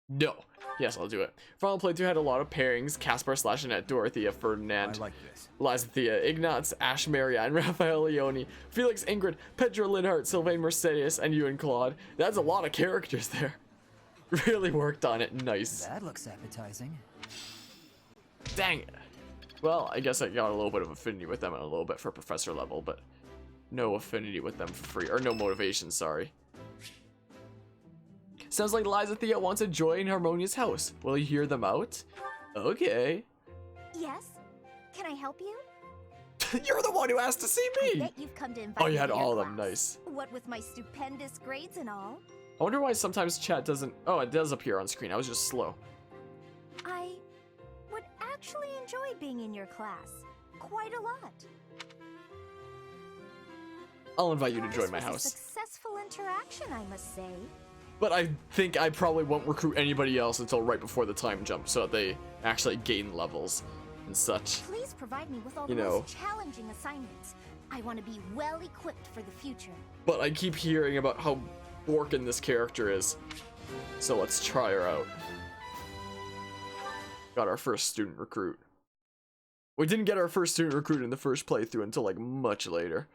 No. Yes, I'll do it. Final playthrough had a lot of pairings. Caspar / Annette, Dorothea, Ferdinand, I like this. Lysathea, Ignatz, Ash Marianne, Raphael Leone, Felix Ingrid, Pedro Linhart, Sylvain Mercedes, and Ewan Claude. That's a lot of characters there. Really worked on it. Nice. That looks appetizing. Dang it. Well, I guess I got a little bit of affinity with them and a little bit for professor level, but no affinity with them for free. Or no motivation, sorry. Sounds like Lysathea wants to join Harmonia's house. Will you hear them out? Okay. Yes? Can I help you? You're the one who asked to see I me! bet you've come to invite Oh, you me had to your all of them. class. Nice. What with my stupendous grades and all? I wonder why sometimes chat doesn't... Oh, it does appear on screen. I was just slow. I would actually enjoy being in your class. Quite a lot. I'll invite you to join This my was a house. successful interaction, I must say. But I think I probably won't recruit anybody else until right before the time jump so that they actually gain levels and such. Please provide me with all You the know. most challenging assignments. I want to be well equipped for the future. But I keep hearing about how broken this character is. So let's try her out. Got our first student recruit. We didn't get our first student recruit in the first playthrough until like much later.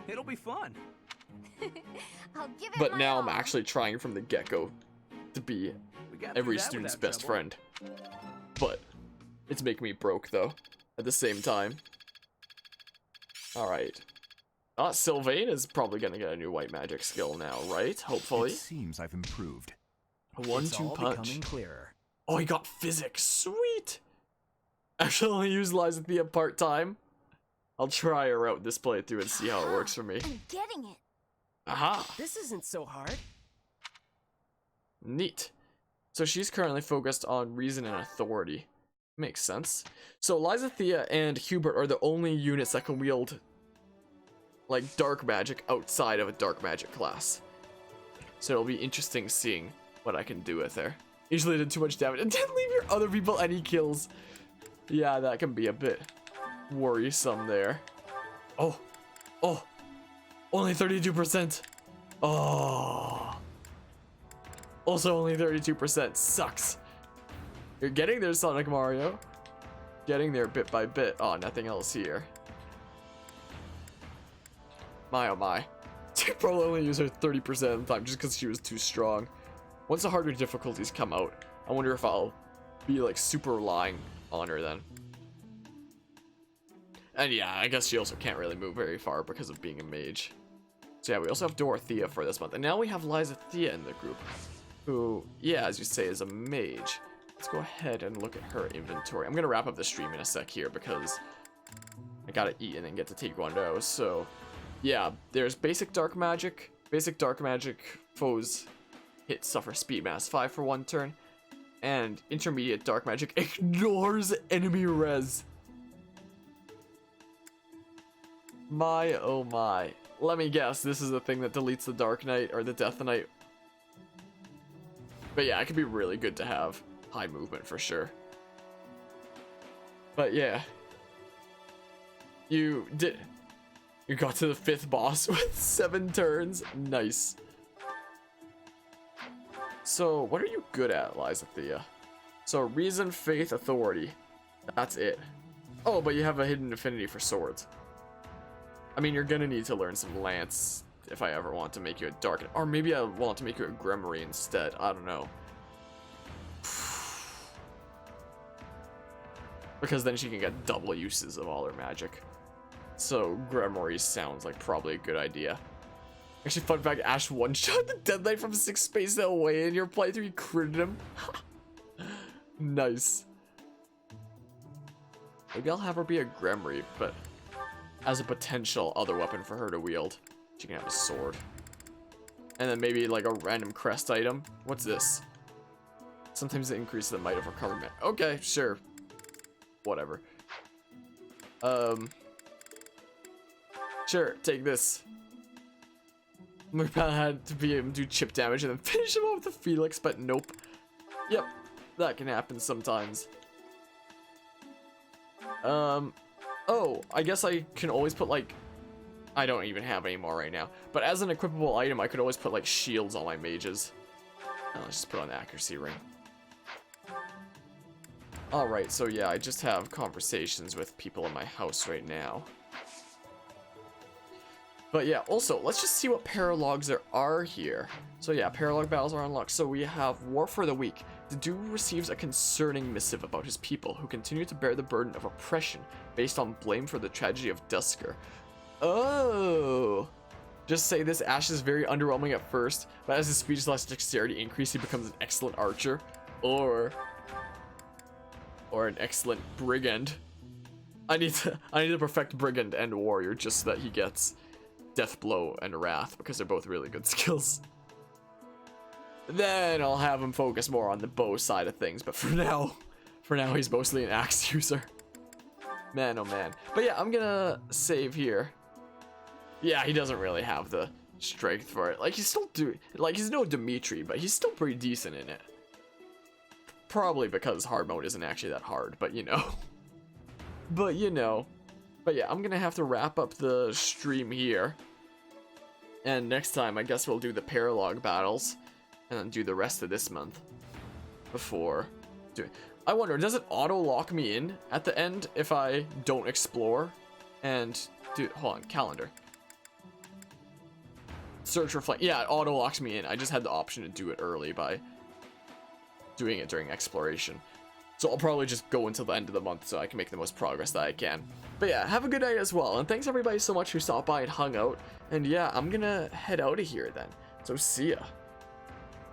It'll be fun. I'll give it But my now all. I'm actually trying from the get-go to be got every through that student's without best trouble. friend. But it's making me broke though, at the same time. Alright. Sylvain is probably gonna get a new white magic skill now, right? Hopefully. It seems I've improved. A It's 1-2 all punch. becoming clearer. Oh, he got physics. Sweet. Actually, only use Lysathea part-time. I'll try her out this playthrough and see how it works for me. I'm getting it. Aha. This isn't so hard. Neat. So she's currently focused on reason and authority. Makes sense. So Lysathea and Hubert are the only units that can wield like dark magic outside of a dark magic class. So it'll be interesting seeing what I can do with her. Usually did too much damage and didn't leave your other people any kills. Yeah, that can be a bit worrisome there. Oh. Oh. Only 32%. Oh. Also only 32%. Sucks. You're getting there, Sonic Mario. Getting there bit by bit. Oh, nothing else here. My oh my. Probably only used her 30% of the time just because she was too strong. Once the harder difficulties come out, I wonder if I'll be like super relying on her then. And yeah, I guess she also can't really move very far because of being a mage. So yeah, we also have Dorothea for this month. And now we have Lysathea in the group, who, yeah, as you say, is a mage. Let's go ahead and look at her inventory. I'm going to wrap up the stream in a sec here because I got to eat and then get to Taekwondo. So yeah, there's basic dark magic. Basic dark magic foes hit suffer speed mass 5 for 1 turn. And intermediate dark magic ignores enemy res. My oh my. Let me guess, this is the thing that deletes the Dark Knight or the Death Knight. But yeah, it could be really good to have high movement for sure. But yeah. You got to the 5th boss with 7 turns. Nice. So, what are you good at, Lysathea? So, reason, faith, authority. That's it. Oh, but you have a hidden affinity for swords. I mean, you're gonna need to learn some lance if I ever want to make you a dark... Or maybe I want to make you a grimoire instead. I don't know. Because then she can get double uses of all her magic. So, grimoire sounds like probably a good idea. Actually, fun fact, Ash one-shot the Dead Knight from 6 spaces away in your playthrough. You critted him. Nice. Maybe I'll have her be a grimoire, but as a potential other weapon for her to wield. She can have a sword. And then maybe like a random crest item. What's this? Sometimes it increases the might of recovery. Okay, sure. Whatever. Sure, take this. My plan had to be able to do chip damage and then finish him off with the Felix, but nope. Yep, that can happen sometimes. Oh, I guess I can always put, like, I don't even have any more right now, but as an equipable item, I could always put, like, shields on my mages. Let's just put on the accuracy ring. Alright, so yeah, I just have conversations with people in my house right now. But yeah, also, let's just see what paralogs there are here. So yeah, paralog battles are unlocked. So we have War for the Weak. The dude receives a concerning missive about his people, who continue to bear the burden of oppression based on blame for the tragedy of Dusker. Oh! Just say this, Ash is very underwhelming at first, but as his speed slash dexterity increase, he becomes an excellent archer. Or an excellent brigand. I need to perfect brigand and warrior just so that he gets Death Blow and Wrath, because they're both really good skills. Then I'll have him focus more on the bow side of things, but for now he's mostly an axe user. Man, oh man. But yeah, I'm gonna save here. Yeah, he doesn't really have the strength for it. Like, he's no Dimitri, but he's still pretty decent in it. Probably because hard mode isn't actually that hard, but you know. But yeah, I'm gonna have to wrap up the stream here. And next time, I guess we'll do the paralog battles. And then do the rest of this month. Before doing... I wonder, does it auto-lock me in at the end if I don't explore? And... Dude, hold on, calendar. Search for flame. Yeah, it auto-locks me in. I just had the option to do it early by doing it during exploration. So I'll probably just go until the end of the month so I can make the most progress that I can. But yeah, have a good night as well. And thanks everybody so much who stopped by and hung out. And yeah, I'm gonna head out of here then. So see ya.